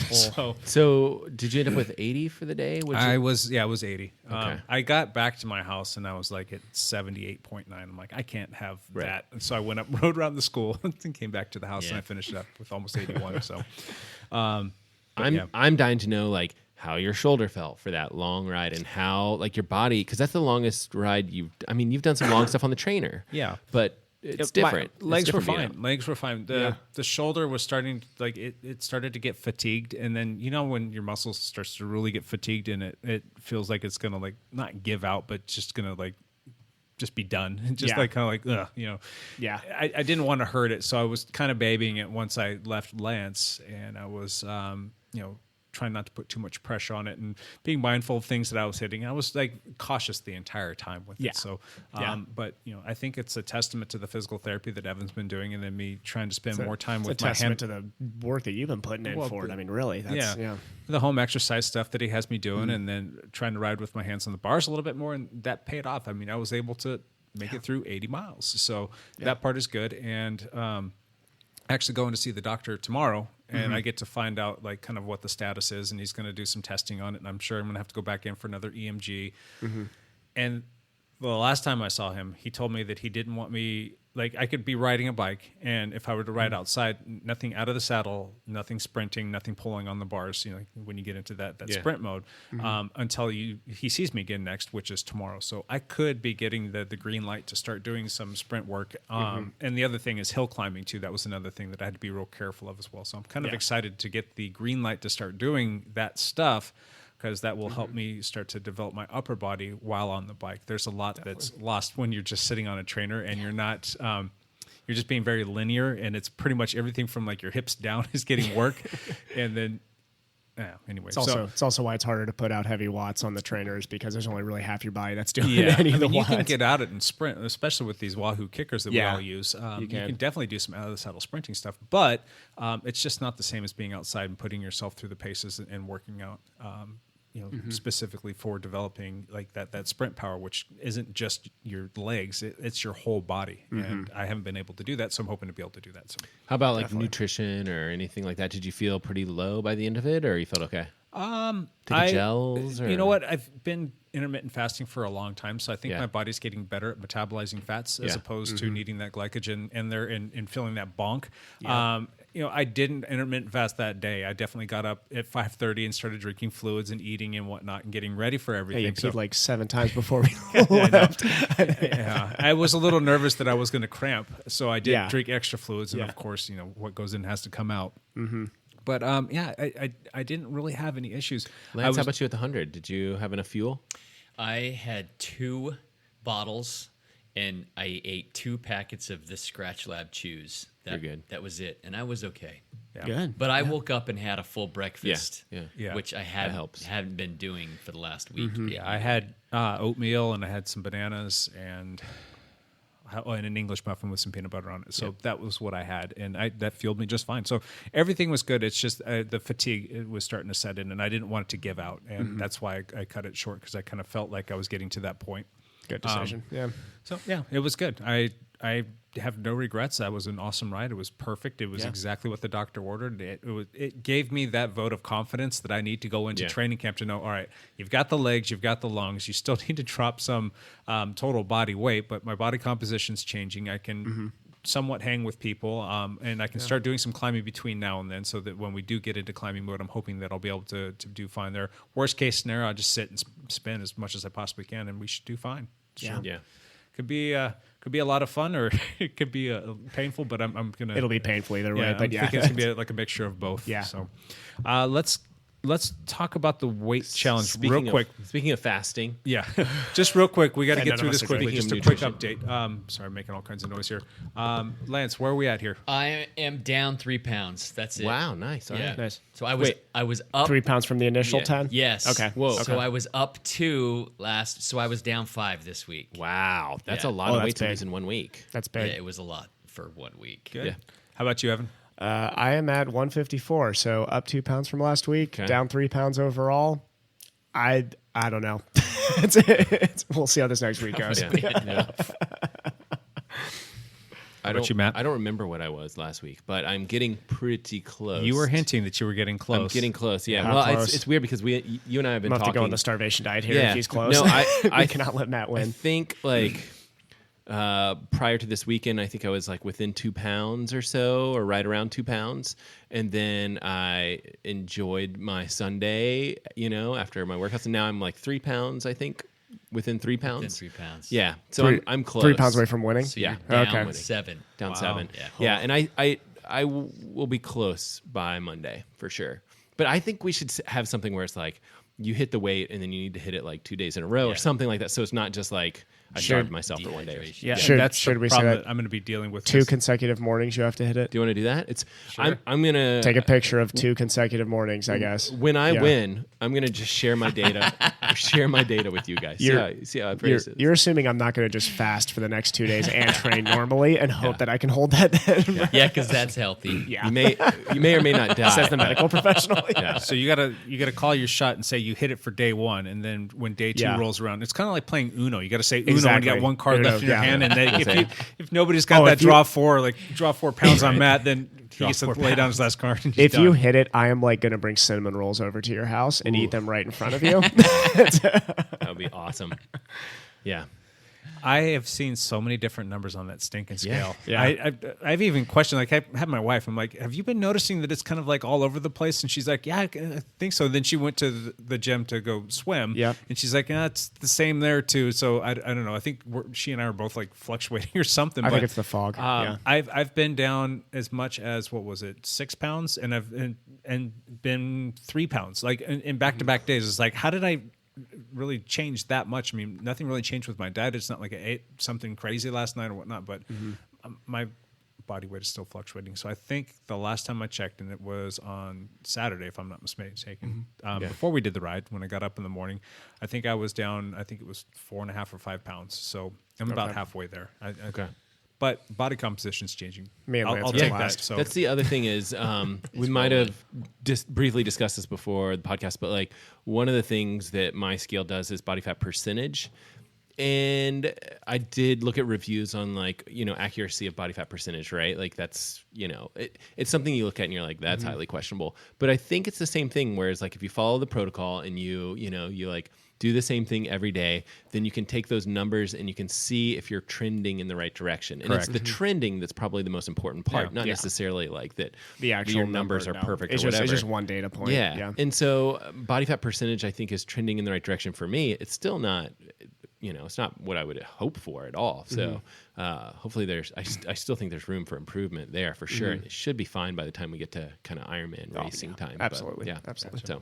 So did you end up with 80 for the day? I was 80. Okay. I got back to my house and I was like at 78.9. I'm like, I can't have that. And so I went up, rode around the school, and came back to the house and I finished it up with almost 81. So, I'm dying to know like how your shoulder felt for that long ride and how like your body, because that's the longest ride you've done some long stuff on the trainer. Yeah. But it's My different. It's legs were different, fine. Legs were fine. The shoulder was starting like it started to get fatigued, and then when your muscles starts to really get fatigued, and it feels like it's gonna like not give out, but just gonna like just be done. Just like kind of like ugh. Yeah. I didn't want to hurt it, so I was kind of babying it once I left Lance, and I was trying not to put too much pressure on it and being mindful of things that I was hitting. I was like cautious the entire time with it. So, but I think it's a testament to the physical therapy that Evan's been doing, and then me trying to spend more time with It's a my testament to the work that you've been putting in for it. I mean, really, that's, the home exercise stuff that he has me doing, and then trying to ride with my hands on the bars a little bit more, and that paid off. I mean, I was able to make it through 80 miles. So that part is good. And actually going to see the doctor tomorrow, and I get to find out like kind of what the status is, and he's going to do some testing on it, and I'm sure I'm going to have to go back in for another EMG. And the last time I saw him, he told me that he didn't want me, like I could be riding a bike, and if I were to ride outside, nothing out of the saddle, nothing sprinting, nothing pulling on the bars, when you get into that sprint mode, until he sees me again next, which is tomorrow. So I could be getting the green light to start doing some sprint work. And the other thing is hill climbing too. That was another thing that I had to be real careful of as well. So I'm kind of excited to get the green light to start doing that stuff, because that will help me start to develop my upper body while on the bike. There's a lot that's lost when you're just sitting on a trainer and you're not, you're just being very linear, and it's pretty much everything from like your hips down is getting work. And then, anyway. It's also why it's harder to put out heavy watts on the trainers, because there's only really half your body that's doing Yeah, any of the you watts. can get out it and sprint, especially with these Wahoo kickers that we all use. You can definitely do some out of the saddle sprinting stuff, but it's just not the same as being outside and putting yourself through the paces and working out. Specifically for developing like that sprint power, which isn't just your legs, it's your whole body. And I haven't been able to do that, so I'm hoping to be able to do that. So How about like nutrition or anything like that? Did you feel pretty low by the end of it, or you felt okay? Taking gels? Or? You know what? I've been intermittent fasting for a long time, so I think my body's getting better at metabolizing fats as opposed to needing that glycogen in there and feeling that bonk. I didn't intermittent fast that day. I definitely got up at 5:30 and started drinking fluids and eating and whatnot and getting ready for everything. You peed like 7 times before we left. I was a little nervous that I was going to cramp, so I did drink extra fluids, and of course, what goes in has to come out. But I didn't really have any issues. Lance, how about you at the 100? Did you have enough fuel? I had 2 bottles and I ate 2 packets of the Scratch Lab chews. You're good. That was it, and I was okay. Good. But I woke up and had a full breakfast, Yeah. which I hadn't been doing for the last week. Yeah, I had oatmeal and I had some bananas and an English muffin with some peanut butter on it. So that was what I had, and that fueled me just fine. So everything was good. It's just the fatigue was starting to set in, and I didn't want it to give out, and that's why I cut it short, because I kind of felt like I was getting to that point. Good decision. So yeah, it was good. I have no regrets. That was an awesome ride. It was perfect. It was exactly what the doctor ordered. It gave me that vote of confidence that I need to go into training camp to know, all right, you've got the legs, you've got the lungs, you still need to drop some total body weight, but my body composition's changing. I can somewhat hang with people, and I can start doing some climbing between now and then, so that when we do get into climbing mode, I'm hoping that I'll be able to do fine there. Worst case scenario, I'll just sit and spin as much as I possibly can, and we should do fine. Yeah. Yeah. Could be a lot of fun, or it could be painful. But I'm gonna. It'll be painful either way. But I think it's gonna be like a mixture of both. Yeah. So, let's talk about the weight challenge Speaking real quick. Speaking of fasting, Yeah, just real quick. We got to And get none through of us this are quickly. drinking Just a quick nutrition. update. Sorry, I'm making all kinds of noise here. Lance, where are we at here? I am down 3 pounds. That's it. wow, nice. All Yeah. right. Nice. So I was up 3 pounds from the initial 10? Yes. Okay. Whoa. So Okay. I was up 2 last. So I was down 5 this week. Wow, that's Yeah. a lot Oh, of that's weight to big. lose in 1 week. That's Yeah, big. it was a lot for 1 week. Good. Yeah. How about you, Evan? I am at 154, so up 2 pounds from last week, Okay. down 3 pounds overall. I don't know. We'll see how this next week goes. Yeah. How about you, Matt? I don't remember what I was last week, but I'm getting pretty close. You were hinting that you were getting close. I'm getting close. Yeah. How Well, close? it's weird because you and I have been I'm going to have to talking. go on the starvation diet here Yeah. if he's close. No, I we cannot let Matt I win. think prior to this weekend, I think I was like within 2 pounds or so, or right around 2 pounds. And then I enjoyed my Sunday, after my workouts. And now I'm like 3 pounds, I think, within 3 pounds. Within 3 pounds. Yeah. So I'm close. 3 pounds away from winning? So Yeah. you're down Okay. 7. Down Wow. 7. Yeah. Yeah. And I will be close by Monday for sure. But I think we should have something where it's like you hit the weight and then you need to hit it like 2 days in a row or something like that. So it's not just like I starved myself for 1 day. Dehydration. Yeah, Should- that's should the we say problem that I'm going to be dealing with. 2 this. consecutive mornings you have to hit it? Do you want to do that? I'm gonna Take a picture of 2 consecutive mornings, I guess. when I Yeah. win, I'm gonna just share my data. Share my data with you guys. See how I phrase it. You're assuming I'm not going to just fast for the next 2 days and train normally and hope that I can hold that then. Yeah, because that's healthy. Yeah. You may or may not die. Says the medical professional. Yeah. So you gotta call your shot and say you hit it for day 1, and then when day 2 Yeah. rolls around, it's kind of like playing Uno. You got to say Uno Exactly. and you got 1 card Uno, left in your yeah. hand, and then if nobody's got Oh, that if you- draw 4 pounds on Matt, then he gets to 4 lay down his last card. And he's If you done. hit it, I am like going to bring cinnamon rolls over to your house and eat them right in front of you. That would be awesome. Yeah. I have seen so many different numbers on that stinking scale. Yeah. I've even questioned, like, I had my wife, I'm like, have you been noticing that it's kind of like all over the place? And she's like, yeah, I think so. Then she went to the gym to go swim. Yep. And she's like, yeah, it's the same there too. So I don't know. I think she and I are both like fluctuating or something. I but, think it's the fog. Yeah. I've been down as much as, what was it, 6 pounds, and I've been 3 pounds, like in back-to-back days. It's like, how did I really change that much? I mean, nothing really changed with my diet. It's not like I ate something crazy last night or whatnot, but my body weight is still fluctuating. So I think the last time I checked, and it was on Saturday, if I'm not mistaken, before we did the ride, when I got up in the morning, I think I was down, I think it was 4.5 or 5 pounds. So I'm about halfway there. Okay. But body composition is changing. Me and I'll Lance are take last. that. So That's the other thing is we might have just briefly discussed this before the podcast, but like one of the things that my scale does is body fat percentage. And I did look at reviews on like, accuracy of body fat percentage, right? Like that's, it's something you look at and you're like, that's highly questionable. But I think it's the same thing, whereas like if you follow the protocol and you like do the same thing every day, then you can take those numbers and you can see if you're trending in the right direction. And it's the trending that's probably the most important part, not necessarily like that The actual your numbers number, are no. perfect It's or just, whatever. It's just one data point. Yeah. And so body fat percentage, I think, is trending in the right direction for me. It's still not, it's not what I would hope for at all. So hopefully I still think there's room for improvement there for sure. It should be fine by the time we get to kind of Ironman racing time. But, Absolutely. yeah. Absolutely. So,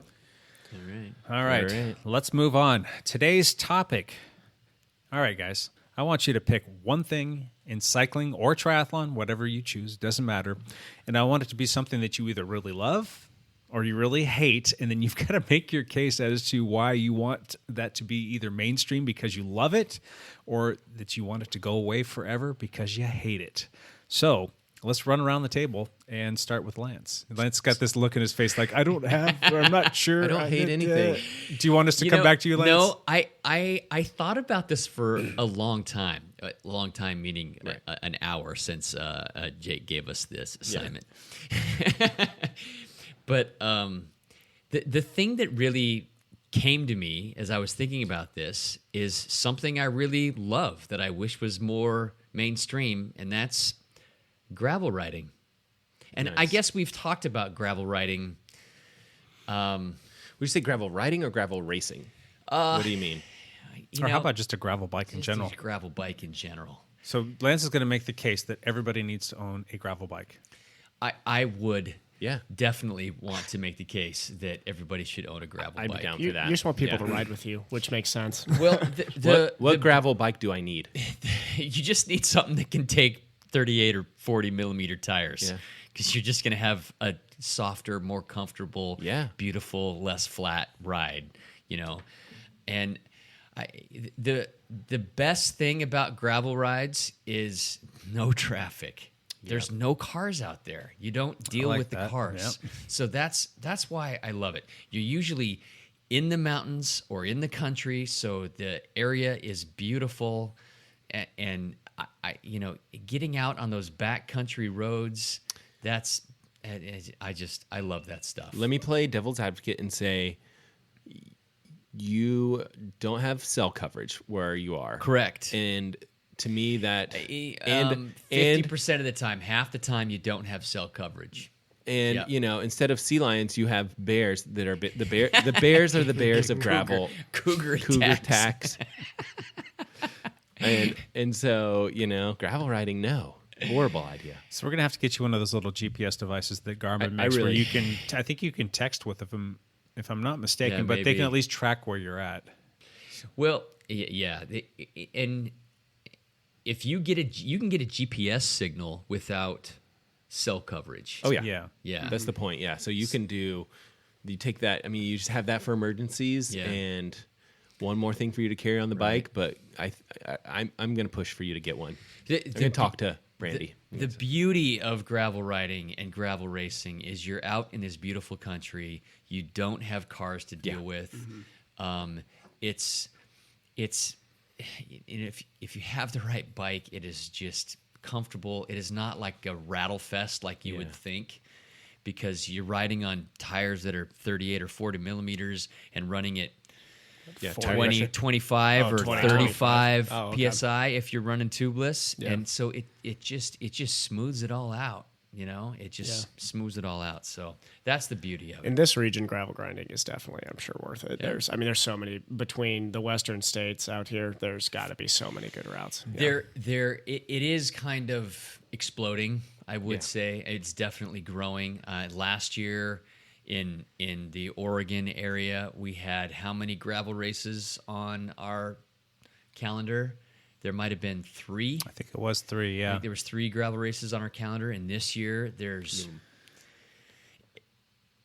All right. Let's move on. Today's topic. All right, guys. I want you to pick one thing in cycling or triathlon, whatever you choose, doesn't matter. And I want it to be something that you either really love or you really hate. And then you've got to make your case as to why you want that to be either mainstream because you love it or that you want it to go away forever because you hate it. So let's run around the table and start with Lance. Lance got this look in his face like, I don't have, or I'm not sure. I don't hate anything. Do you want us to come back to you, Lance? No, I thought about this for a long time. A long time meaning an hour since Jake gave us this assignment. Yeah. But the thing that really came to me as I was thinking about this is something I really love that I wish was more mainstream, and that's gravel riding. And I guess we've talked about gravel riding. Would you say gravel riding or gravel racing? What do you mean? Or how about just a gravel bike in general? Just gravel bike in general. So Lance is going to make the case that everybody needs to own a gravel bike. I would Yeah. definitely want to make the case that everybody should own a gravel I'd bike. be down You for that. just want people to ride with you, which makes sense. Well, What gravel bike do I need? you just need something that can take 38 or 40 millimeter tires. Yeah. Because you're just going to have a softer, more comfortable, Yeah. beautiful, less flat ride, you know. And the best thing about gravel rides is no traffic. There's no cars out there. You don't deal like with the that. cars. Yep. So that's why I love it. You're usually in the mountains or in the country, so the area is beautiful, and I you know, getting out on those backcountry roads, I love that stuff. Let me play devil's advocate and say you don't have cell coverage where you are. Correct. And to me that 50% of the time, half the time you don't have cell coverage. And Yep. you know, instead of sea lions, you have bears that are the bears are the bears of gravel. Cougar attacks. and so, you know, gravel riding, no. Horrible idea. So we're going to have to get you one of those little GPS devices that Garmin I makes where really- you can, I think you can text with them, if I'm not mistaken, Yeah, but they maybe. can at least track where you're at. Well, yeah, and if you can get a GPS signal without cell coverage. Oh yeah. Yeah. Yeah. That's the point. Yeah. So you take that, I mean, you just have that for emergencies Yeah. and one more thing for you to carry on the bike, but I'm going to push for you to get one. I'm going to talk to Brandy. The beauty of gravel riding and gravel racing is you're out in this beautiful country. You don't have cars to deal with. It's if you have the right bike, it is just comfortable. It is not like a rattle fest like you would think, because you're riding on tires that are 38 or 40 millimeters and running it 20, 25 or 20, 35 Oh, okay. psi if you're running tubeless. Yeah. And so it just smooths it all out. You know, it just smooths it all out. So that's the beauty of it. In this region, gravel grinding is definitely, I'm sure, worth it. Yeah. There's so many between the western states out here. There's got to be so many good routes. It is kind of exploding. I would say it's definitely growing. Last year in the Oregon area, we had how many gravel races on our calendar? There might have been 3. I think it was 3, I yeah. think there was 3 gravel races on our calendar, and this year there's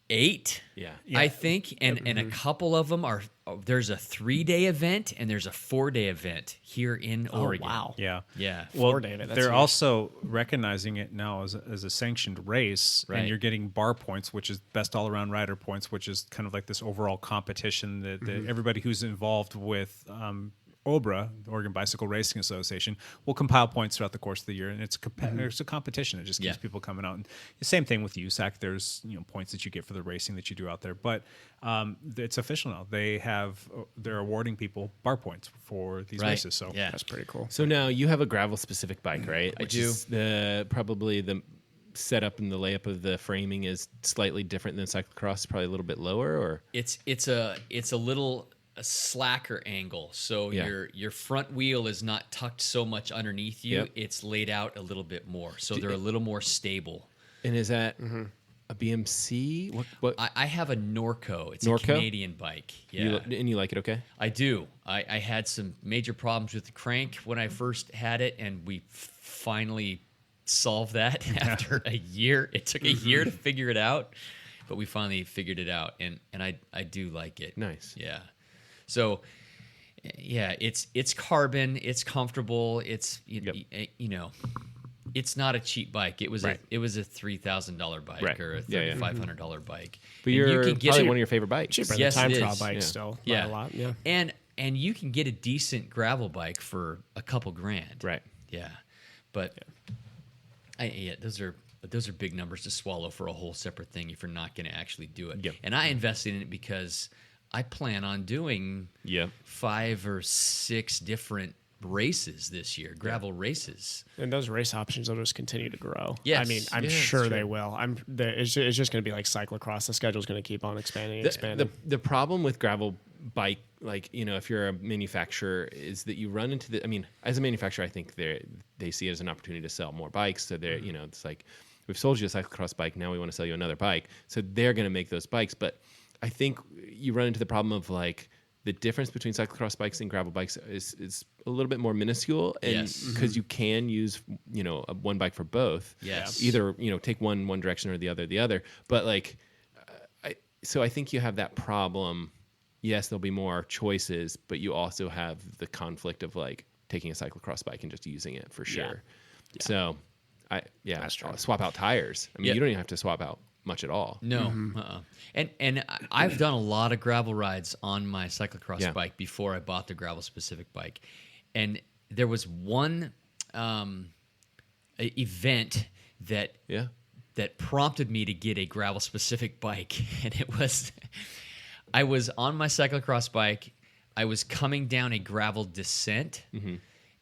8. Yeah. I think, and a couple of them are. There's a 3-day event and there's a 4-day event here in Oregon. wow. Yeah. Yeah. Well, 4-day, that's they're huge. also recognizing it now as a sanctioned race, Right. and you're getting bar points, which is best all-around rider points, which is kind of like this overall competition that everybody who's involved with OBRA, the Oregon Bicycle Racing Association, will compile points throughout the course of the year, and it's a competition. It just keeps people coming out. And the same thing with USAC. There's points that you get for the racing that you do out there, but it's official now. They're awarding people bar points for these Right. races. So Yeah. That's pretty cool. So now you have a gravel specific bike, right? I Which do. is probably the setup and the layup of the framing is slightly different than cyclocross, probably a little bit lower, or It's a little slacker angle, so Yeah. your front wheel is not tucked so much underneath you. Yep. It's laid out a little bit more, so they're a little more stable. and is that A BMC? What? I have a Norco. It's Norco? a Canadian bike. Yeah. And you like it okay? I do. I had some major problems with the crank when I first had it, and we finally solved that after a year. It took a year to figure it out, but we finally figured it out, and I do like it. Nice. Yeah. So, yeah, it's carbon. It's comfortable. It's you know, it's not a cheap bike. It was a $3,000 bike Right. or a Yeah, yeah. $3,500 bike. But And you're you can get probably it- one of your favorite bikes. Cheaper Yes, than it the time is. trial bike Yeah. still. Yeah. By a lot. Yeah. And you can get a decent gravel bike for a couple grand. Right. Yeah. But those are big numbers to swallow for a whole separate thing if you're not going to actually do it. Yep. And I invested in it because I plan on doing 5 or 6 different races this year, gravel races. And those race options will just continue to grow. Yes. I mean, I'm Yeah, sure it's they true. will. It's just going to be like cyclocross. The schedule's going to keep on expanding and expanding. The problem with gravel bike, like, you know, if you're a manufacturer, is that you run into the. I mean, as a manufacturer, I think they see it as an opportunity to sell more bikes. So they're, you know, it's like we've sold you a cyclocross bike, now we want to sell you another bike. So they're going to make those bikes. But I think you run into the problem of like the difference between cyclocross bikes and gravel bikes is a little bit more minuscule, and Yes. because you can use, you know, one bike for both. Yes. Either, you know, take one direction or the other. But like, I think you have that problem. Yes, there'll be more choices, but you also have the conflict of like taking a cyclocross bike and just using it for sure. Yeah. So, That's true. swap out tires. I mean, Yeah. you don't even have to swap out much at all. No. And I've done a lot of gravel rides on my cyclocross Yeah. bike before I bought the gravel specific bike. And there was one event that Yeah. that prompted me to get a gravel specific bike, and it was I was on my cyclocross bike. I was coming down a gravel descent,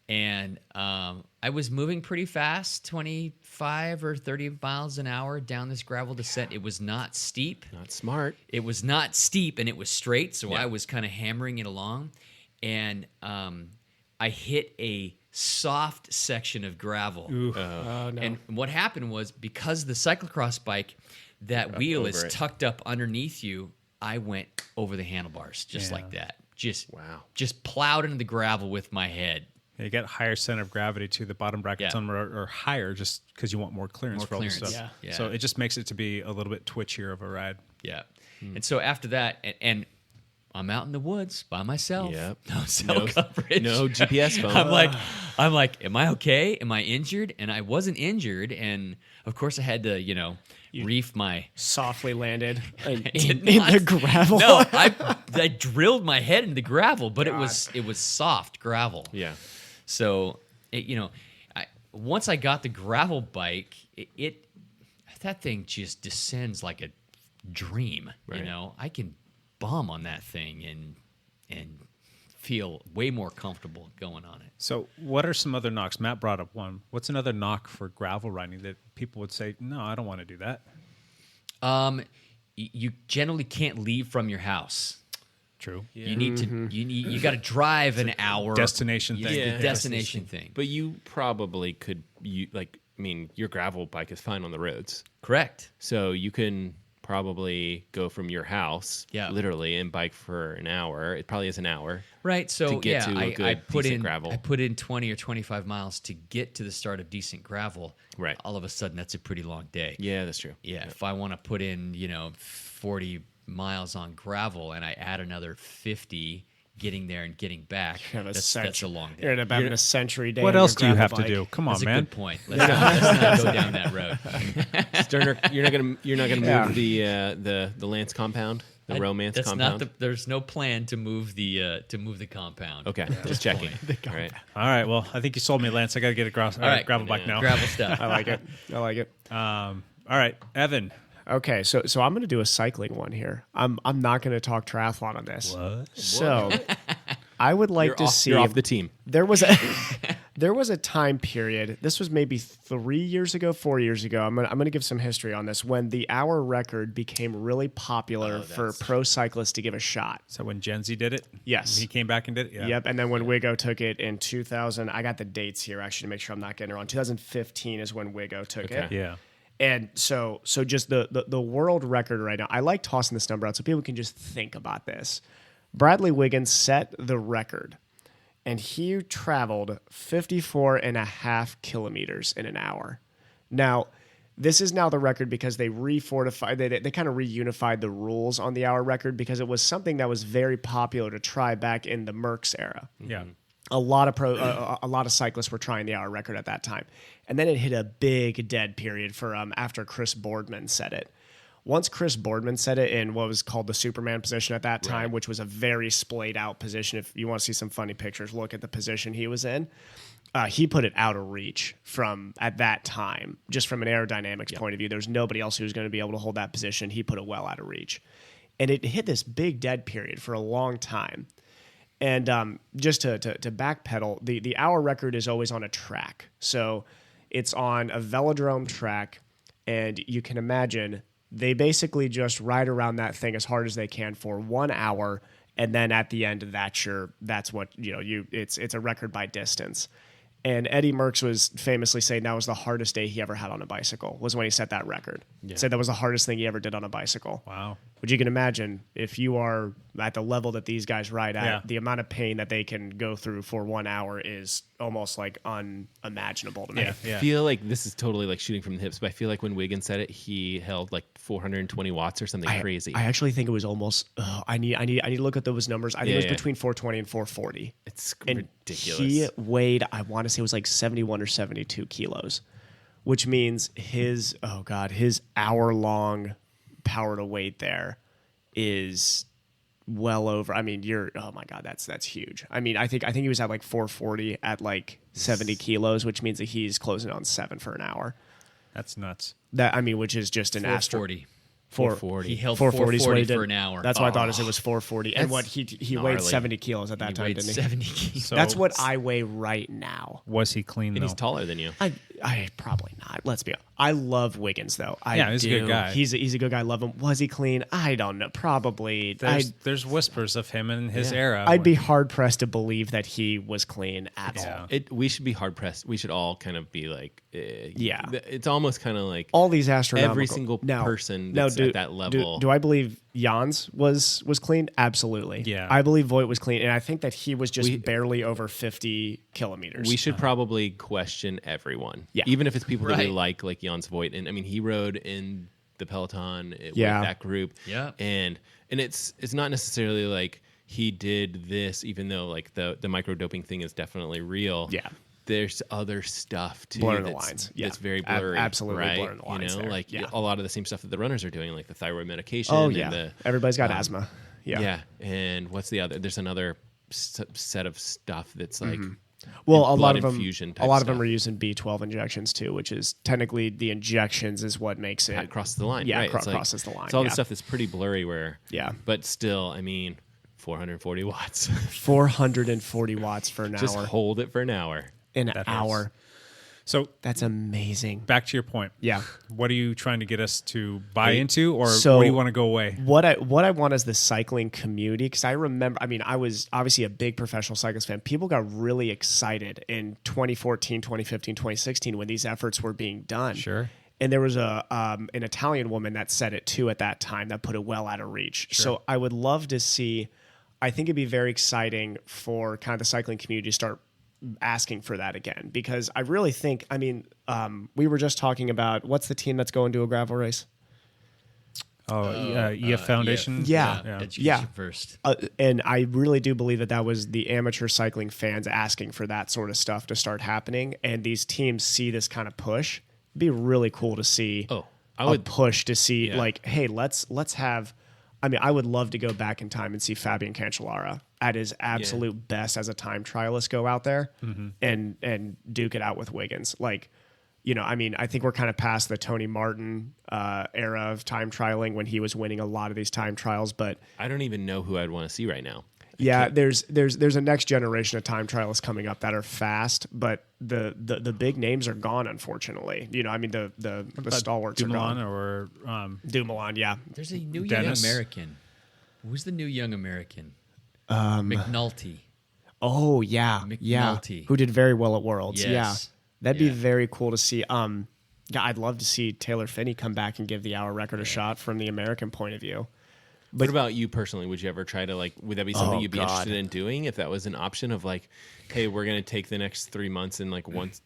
and I was moving pretty fast, 25 or 30 miles an hour down this gravel descent. It was not steep. Not smart. It was not steep, and it was straight, so Yeah. I was kind of hammering it along, and I hit a soft section of gravel. Oh, no. And what happened was, because the cyclocross bike, that wheel is over it. tucked up underneath you, I went over the handlebars just like that. Just plowed into the gravel with my head. You get higher center of gravity to the bottom brackets Yeah. on are higher just because you want more clearance More for all this clearance. stuff. Yeah. So it just makes it to be a little bit twitchier of a ride. Yeah. And so after that, and I'm out in the woods by myself. Yep. No cell coverage. No GPS phone. I'm like, am I okay? Am I injured? And I wasn't injured. And of course I had to, reef my Softly landed in Did the not. gravel. No, I drilled my head in the gravel, but it was soft gravel. Yeah. So once I got the gravel bike, that thing just descends like a dream. Right. I can bomb on that thing and feel way more comfortable going on it. So what are some other knocks? Matt brought up one. What's another knock for gravel riding that people would say, no, I don't want to do that? You generally can't leave from your house. True. You need to. You got to drive an hour. Destination thing. The Yeah. destination thing. But you probably could, your gravel bike is fine on the roads. Correct. So you can probably go from your house, Yeah. literally, and bike for an hour. It probably is an hour. Right. So To get to a I good, put decent in gravel. I put in 20 or 25 miles to get to the start of decent gravel. Right. All of a sudden, that's a pretty long day. Yeah, that's true. Yeah. If I want to put in 40 miles on gravel and I add another 50 getting there and getting back, You have that's a long day. You're going to have a century day. What on else your do you have gravel to do? bike. Come on, That's a man. good point. Let's not go down that road. Sterner, you're not gonna move the Lance compound, the Romance That's compound. not there's no plan to move the compound. Okay, just checking. All right. All right. Well, I think you sold me, Lance. I got to get a All right. gravel bike now. Gravel stuff. I like it. I like it. All right. Evan. Okay, so I'm going to do a cycling one here. I'm not going to talk triathlon on this. What? So I would like to see You're if off the team. there was a time period. This was maybe 3 years ago, 4 years ago. I'm gonna give some history on this, when the hour record became really popular for pro cyclists to give a shot. So when Gen Z did it? Yes. He came back and did it? Yeah. Yep. And then when Wigo took it in 2000, I got the dates here actually to make sure I'm not getting it wrong. 2015 is when Wigo took it. Yeah. And so just the world record right now, I like tossing this number out so people can just think about this. Bradley Wiggins set the record, and he traveled 54.5 kilometers in an hour. Now, this is now the record because they refortified, they kind of reunified the rules on the hour record because it was something that was very popular to try back in the Merckx era. Yeah. A lot of cyclists were trying the hour record at that time, and then it hit a big dead period for after Chris Boardman set it. Once Chris Boardman set it in what was called the Superman position at that time, which was a very splayed out position. If you want to see some funny pictures, look at the position he was in. He put it out of reach from at that time, just from an aerodynamics point of view. There's nobody else who was going to be able to hold that position. He put it well out of reach, and it hit this big dead period for a long time. And just to backpedal, the hour record is always on a track. So it's on a velodrome track, and you can imagine they basically just ride around that thing as hard as they can for 1 hour, and then at the end of that, that's what it's a record by distance. And Eddie Merckx was famously saying that was the hardest day he ever had on a bicycle, was when he set that record. Yeah. Said that was the hardest thing he ever did on a bicycle. Wow. But you can imagine if you are at the level that these guys ride at, the amount of pain that they can go through for 1 hour is almost like unimaginable to me. I feel like this is totally like shooting from the hips, but I feel like when Wiggins said it, he held like 420 watts or something crazy. I actually think it was almost. I need to look at those numbers. I think it was between 420 and 440. It's and ridiculous. He weighed, I want to say, it was like 71 or 72 kilos, which means his hour-long power to weight there is well over. I mean, oh my God, that's huge. I mean, I think he was at like 440 at like 70 kilos, which means that he's closing on 7 for an hour. That's nuts. Which is just an 440. 440. He held 440 440 for an hour. That's why I thought it was 440. And what he weighed gnarly. 70 kilos at that time, didn't he? 70 kilos. So That's what I weigh right now. Was he clean, And though? he's taller than you. I probably not. Let's be honest. I love Wiggins, though. He's a good guy. He's a good guy. I love him. Was he clean? I don't know. Probably. There's whispers of him in his era. I'd be hard-pressed to believe that he was clean at all. We should be hard-pressed. We should all kind of be like, it's almost kind of like all these astronomical. every single person that's at that level. Do I believe Jans was clean? Absolutely. Yeah. I believe Voigt was clean, and I think that he was just barely over 50 kilometers. We should probably question everyone. Yeah. Even if it's people that we like Jans Voigt. And I mean, he rode in the peloton with that group. Yeah. And it's not necessarily like he did this, even though like the micro doping thing is definitely real. Yeah. There's other stuff too. Blurring the lines. Yeah. It's very blurry. Absolutely right? blurring the lines. There. Like a lot of the same stuff that the runners are doing, like the thyroid medication. Oh yeah. And Everybody's got asthma. Yeah. Yeah. And what's the other? There's another set of stuff that's like. Well, a lot of them are using B12 injections too, which is technically the injections is what makes it crosses the line. Yeah, right. crosses the line. It's all the stuff that's pretty blurry. But still, I mean, 440 watts. 440 watts for an Just hour. hold it for an hour. An hour. So that's amazing. Back to your point. Yeah. What are you trying to get us to buy into, or So where do you want to go away? What I want is the cycling community, because I remember, I mean, I was obviously a big professional cyclist fan. People got really excited in 2014, 2015, 2016 when these efforts were being done. Sure. And there was an Italian woman that said it too at that time that put it well out of reach. Sure. So I would love to see, I think it'd be very exciting for kind of the cycling community to start asking for that again, because I really think, I mean, we were just talking about what's the team that's going to a gravel race? EF Foundation. Yeah. First. And I really do believe that was the amateur cycling fans asking for that sort of stuff to start happening. And these teams see this kind of push. It'd be really cool to see I would push to see like, hey, let's have, I mean, I would love to go back in time and see Fabian Cancellara at his absolute best as a time trialist go out there and duke it out with Wiggins. Like, you know, I mean, I think we're kind of past the Tony Martin era of time trialing when he was winning a lot of these time trials, but I don't even know who I'd want to see right now. Yeah, there's a next generation of time trialists coming up that are fast, but the big names are gone, unfortunately. You know, I mean the stalwarts Dumoulin are gone. or Dumoulin, yeah. There's a new Dennis? young American. Who's the new young American? McNulty. Oh yeah, McNulty. who did very well at Worlds. Yes. Yeah, that'd be very cool to see. Yeah, I'd love to see Taylor Phinney come back and give the hour record a shot from the American point of view. What about you personally? Would you ever try to would that be something you'd be God. interested in doing if that was an option of hey, we're going to take the next 3 months and once,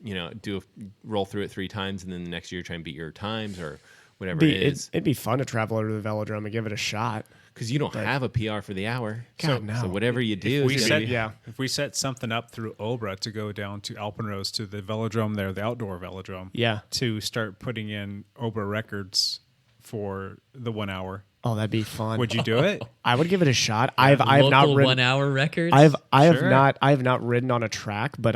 roll through it 3 times and then the next year try and beat your times or whatever it is. It'd be fun to travel over to the velodrome and give it a shot. Because you don't have a PR for the hour. God, no. So whatever you do, If we set something up through Obra to go down to Alpenrose to the velodrome there, the outdoor velodrome, to start putting in Obra records for the 1 hour. Oh, that'd be fun. Would you do it? I would give it a shot. I've not Local ridden 1 hour records. I Sure. have not ridden on a track, but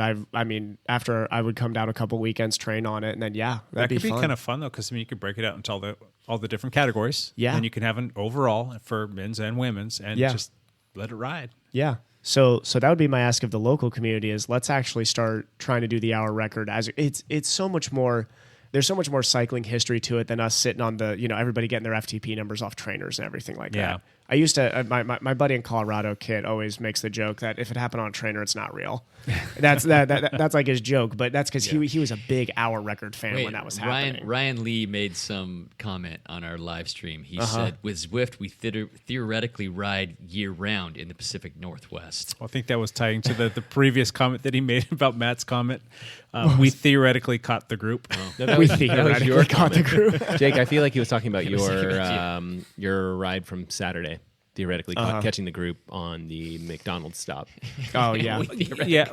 after I would come down a couple weekends, train on it, and then That that'd could be fun. kind of fun though, because you could break it out into all the different categories. Yeah. and you can have an overall for men's and women's, and just let it ride. Yeah. So that would be my ask of the local community is let's actually start trying to do the hour record as it's so much more. There's so much more cycling history to it than us sitting on the, everybody getting their FTP numbers off trainers and everything like that. I used to, my buddy in Colorado, Kit, always makes the joke that if it happened on a trainer, it's not real. That's like his joke, but that's because he was a big hour record fan when that was happening. Ryan Lee made some comment on our live stream. He said, with Zwift, we theoretically ride year round in the Pacific Northwest. I think that was tying to the previous comment that he made about Matt's comment. We theoretically caught the group. We theoretically caught the group. Jake, I feel like he was talking about your ride from Saturday. Theoretically catching the group on the McDonald's stop. Oh, yeah. Yeah.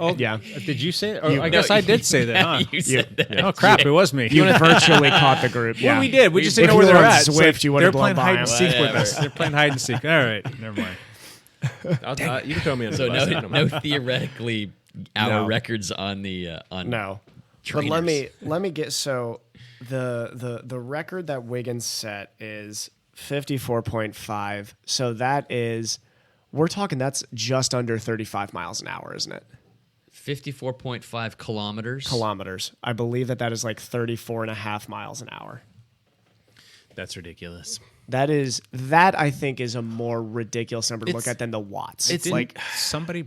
Did you say it? Or I guess I did say that, huh? You said that. Oh, crap. It was me. You virtually caught the group. Well, Yeah, we did. We just didn't If know where you they were were on at. Zwift, you would they're have blown playing by hide them. and seek with Whatever. us. They're playing hide and seek. All right. Never mind. You can throw me on the So bus. I don't no mind. theoretically hour No. records on the on No. trainers. But let me get the record that Wiggins set is 54.5. So we're talking that's just under 35 miles an hour, isn't it? 54.5 kilometers. Kilometers. I believe that is like 34 and a half miles an hour. That's ridiculous. That I think is a more ridiculous number to look at than the watts. It's like somebody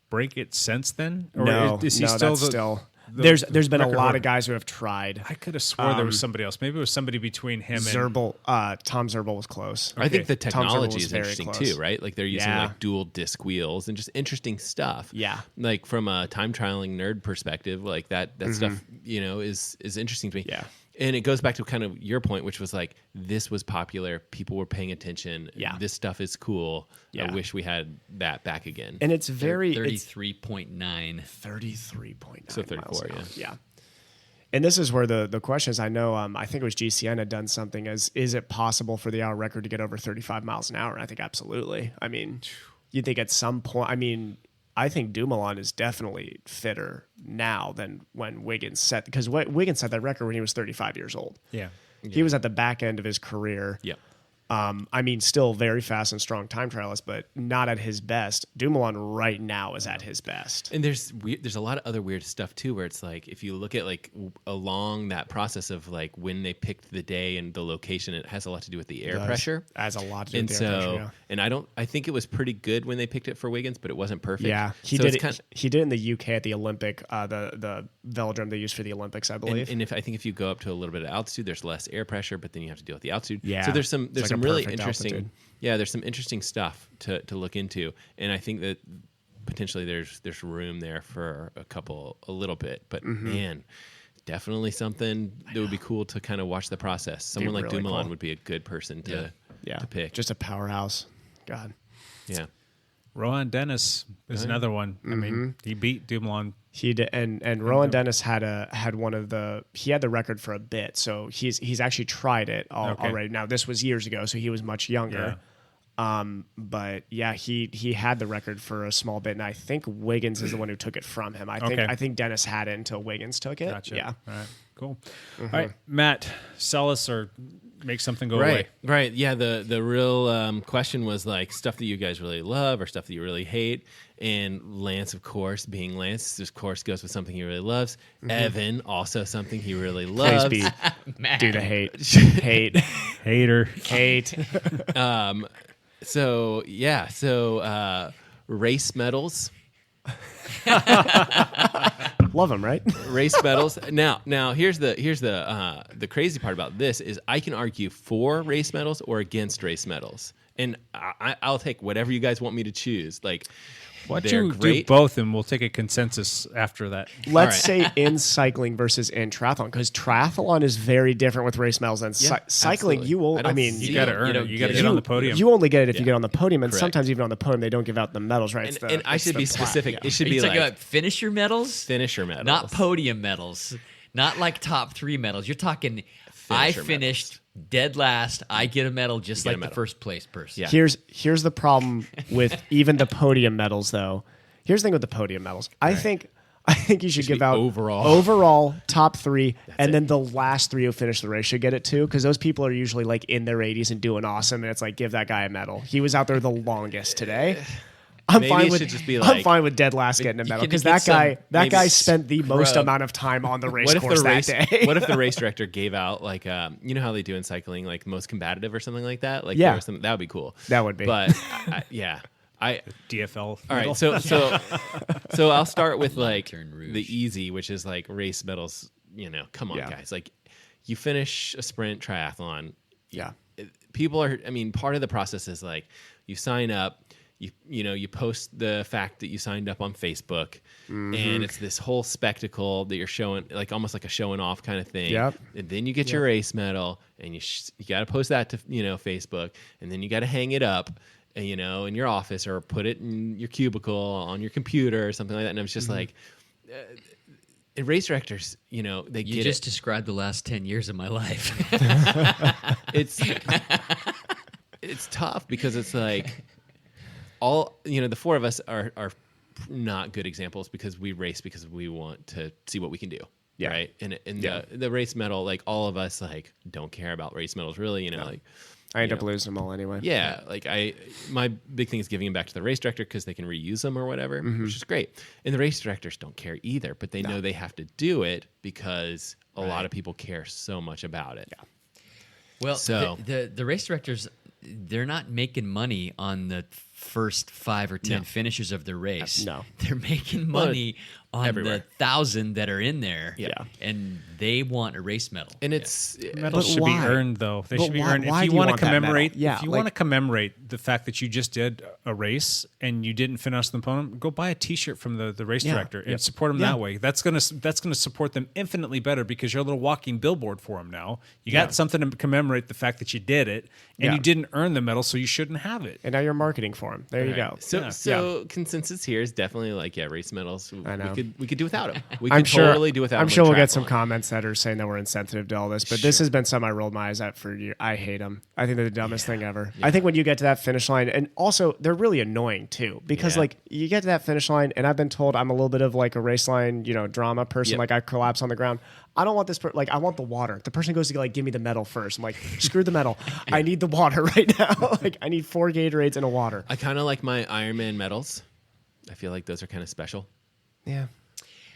break it since then? Or no, is he no, still that's the- still. the There's been a record lot holder? of guys who have tried. I could have swore there was somebody else. Maybe it was somebody between him and Zerbel, Tom Zerbel was close. I think the Tom Zerbel technology was is very interesting close. too, right? Like they're using Yeah. like dual disc wheels and just interesting stuff. Yeah. Like from a time trialing nerd perspective, like that stuff, is interesting to me. Yeah. And it goes back to kind of your point, which was like, this was popular. People were paying attention. Yeah. This stuff is cool. Yeah. I wish we had that back again. And it's very 33.9. 33.9 So 34, miles an hour. yeah. Yeah. And this is where the question is, I know, I think it was GCN had done something as, is it possible for the hour record to get over 35 miles an hour? And I think absolutely. I mean, you think at some point, I think Dumoulin is definitely fitter now than when Wiggins set, because Wiggins set that record when he was 35 years old. Yeah. He was at the back end of his career. Yeah. Still very fast and strong time trialist, but not at his best. Dumoulin right now is at his best. And there's a lot of other weird stuff too, where it's like if you look at like along that process of like when they picked the day and the location, it has a lot to do with the air pressure. Has a lot to do And with the air so, pressure, yeah. and I think it was pretty good when they picked it for Wiggins, but it wasn't perfect. Yeah, he So did. it's He did it in the UK at the Olympic, the velodrome they used for the Olympics, I believe. And if you go up to a little bit of altitude, there's less air pressure, but then you have to deal with the altitude. Yeah. So there's It's like some a really perfect interesting. altitude. Yeah, there's some interesting stuff to look into, and I think that potentially there's room there for a little bit. But Mm-hmm. man, definitely something that would be cool to kind of watch the process. Someone like really Dumoulin cool. would be a good person to pick. Just a powerhouse. God. yeah. Rohan Dennis is another one. I mean, he beat Dumoulin. He did, and Rowan Dennis had the record for a bit, so he's actually tried it already. Now this was years ago, so he was much younger. But yeah, he had the record for a small bit, and I think Wiggins is the one who took it from him. I think Dennis had it until Wiggins took it. Gotcha. Yeah. All right. Cool. All right, Matt, sell us or make something go Right, away. right. Yeah, the real question was like stuff that you guys really love or stuff that you really hate. And Lance, of course, being Lance, of course, goes with something he really loves. Evan, also something he really loves. Please be do the hate, Hater. hate. So race medals. Love them, right? race medals. Now here's the crazy part about this is I can argue for race medals or against race medals, and I'll take whatever you guys want me to choose. Like, Why don't they're you do great. both, and we'll take a consensus after that. Let's say in cycling versus in triathlon, because triathlon is very different with race medals than cycling. absolutely. You will. I don't I mean, see You got to it. earn don't it. You got to get get it. on the podium. You only get it if you Yeah. get on the podium, and Correct. sometimes even on the podium they don't give out the medals, right? It's And I it's should the be plaque, specific. yeah. It should Are be you talking like about finisher medals? finisher medals, Not podium medals. Not like top 3 medals. You're talking, I Finisher finished dead last. I get a medal just get a like the medal. first place person. Yeah. Here's the problem with even the podium medals, though. Here's the thing with the podium medals. I think you should give be out overall. top 3, and it. then the last 3 who finish the race should get it too, because those people are usually like in their 80s and doing awesome, and it's like give that guy a medal. He was out there the longest today. I'm Maybe fine it with should just be I'm like- fine with dead last getting a you medal can because get that maybe guy spent the most scrub. amount of time on the race What if course the race? that day. What if the race director gave out like you know how they do in cycling, like most combative or something like that? Like Yeah. there was that would be cool. That would be. But yeah, DFL. all right. So I'll start with like Turn rouge. the easy, which is like race medals. You know, come on, Yeah. guys. Like you finish a sprint triathlon. Yeah. People are. I mean, part of the process is like you sign up. You post the fact that you signed up on Facebook, Mm-hmm. and it's this whole spectacle that you're showing, like almost like a showing off kind of thing. Yep. And then you get your race medal, and you got to post that to Facebook, and then you got to hang it up, in your office or put it in your cubicle on your computer or something like that. And I was just like, race directors, they You get just it. described the last 10 years of my life. It's tough because it's like all the 4 of us are not good examples because we race because we want to see what we can do. Yeah. Right. And the race medal, like all of us like don't care about race medals really, like I end up losing them all anyway. yeah, like my big thing is giving them back to the race director because they can reuse them or whatever, which is great. And the race directors don't care either, but they know they have to do it because a lot of people care so much about it. Yeah. Well, So- the race directors, they're not making money on the first 5 or 10 finishers of the race. No. They're making money on everywhere. the 1,000 that are in there. Yeah. And they want a race medal. And it's Medals But should be why? earned, though. They But should be why- earned. why If you do you want to want that medal? commemorate, Yeah, if you like- want to commemorate the fact that you just did a race and you didn't finish the podium, go buy a T-shirt from the race Yeah. director and support them that way. That's gonna support them infinitely better because you're a little walking billboard for them now. You got something to commemorate the fact that you did it, and Yeah. you didn't earn the medal, so you shouldn't have it. And now you're marketing for them. There you go. So consensus here is definitely like race medals. I know. We could do without them. We I'm could sure. totally do without. I'm them sure with we'll get some triathlon. comments that are saying that we're insensitive to all this, but this has been something I rolled my eyes at for years. I hate them. I think they're the dumbest thing ever. I think when you get to that finish line, and also they're really annoying too, because Yeah. like you get to that finish line, and I've been told I'm a little bit of like a race line, drama person. Yep. Like I collapse on the ground. I don't want this. Like I want the water. The person goes to like give me the medal first. I'm like, screw the medal. I need the water right now. Like I need 4 Gatorades and a water. I kind of like my Ironman medals. I feel like those are kind of special. Yeah.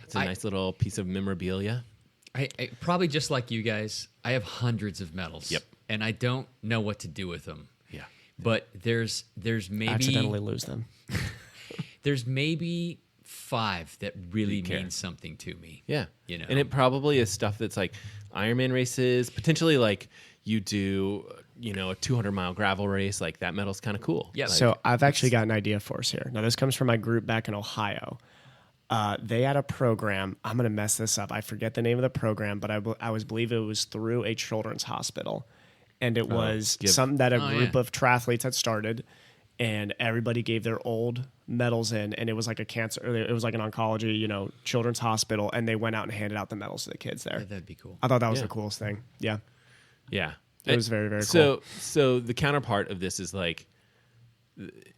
It's a nice little piece of memorabilia. I probably just like you guys, I have hundreds of medals. Yep. And I don't know what to do with them. Yeah. But there's maybe Accidentally lose them. there's maybe 5 that really mean something to me. Yeah. And it probably is stuff that's like Ironman races, potentially like you do, a 200-mile gravel race, like that medal's kind of cool. Yeah. So I've actually got an idea for us here. Now this comes from my group back in Ohio. They had a program. I'm going to mess this up. I forget the name of the program, but I believe it was through a children's hospital, and it was something that a group of triathletes had started, and everybody gave their old medals in, and it was like a cancer. It was like an oncology, children's hospital, and they went out and handed out the medals to the kids there. that'd be cool. I thought that was the coolest thing. Yeah. Yeah. It was very, very cool. So the counterpart of this is like,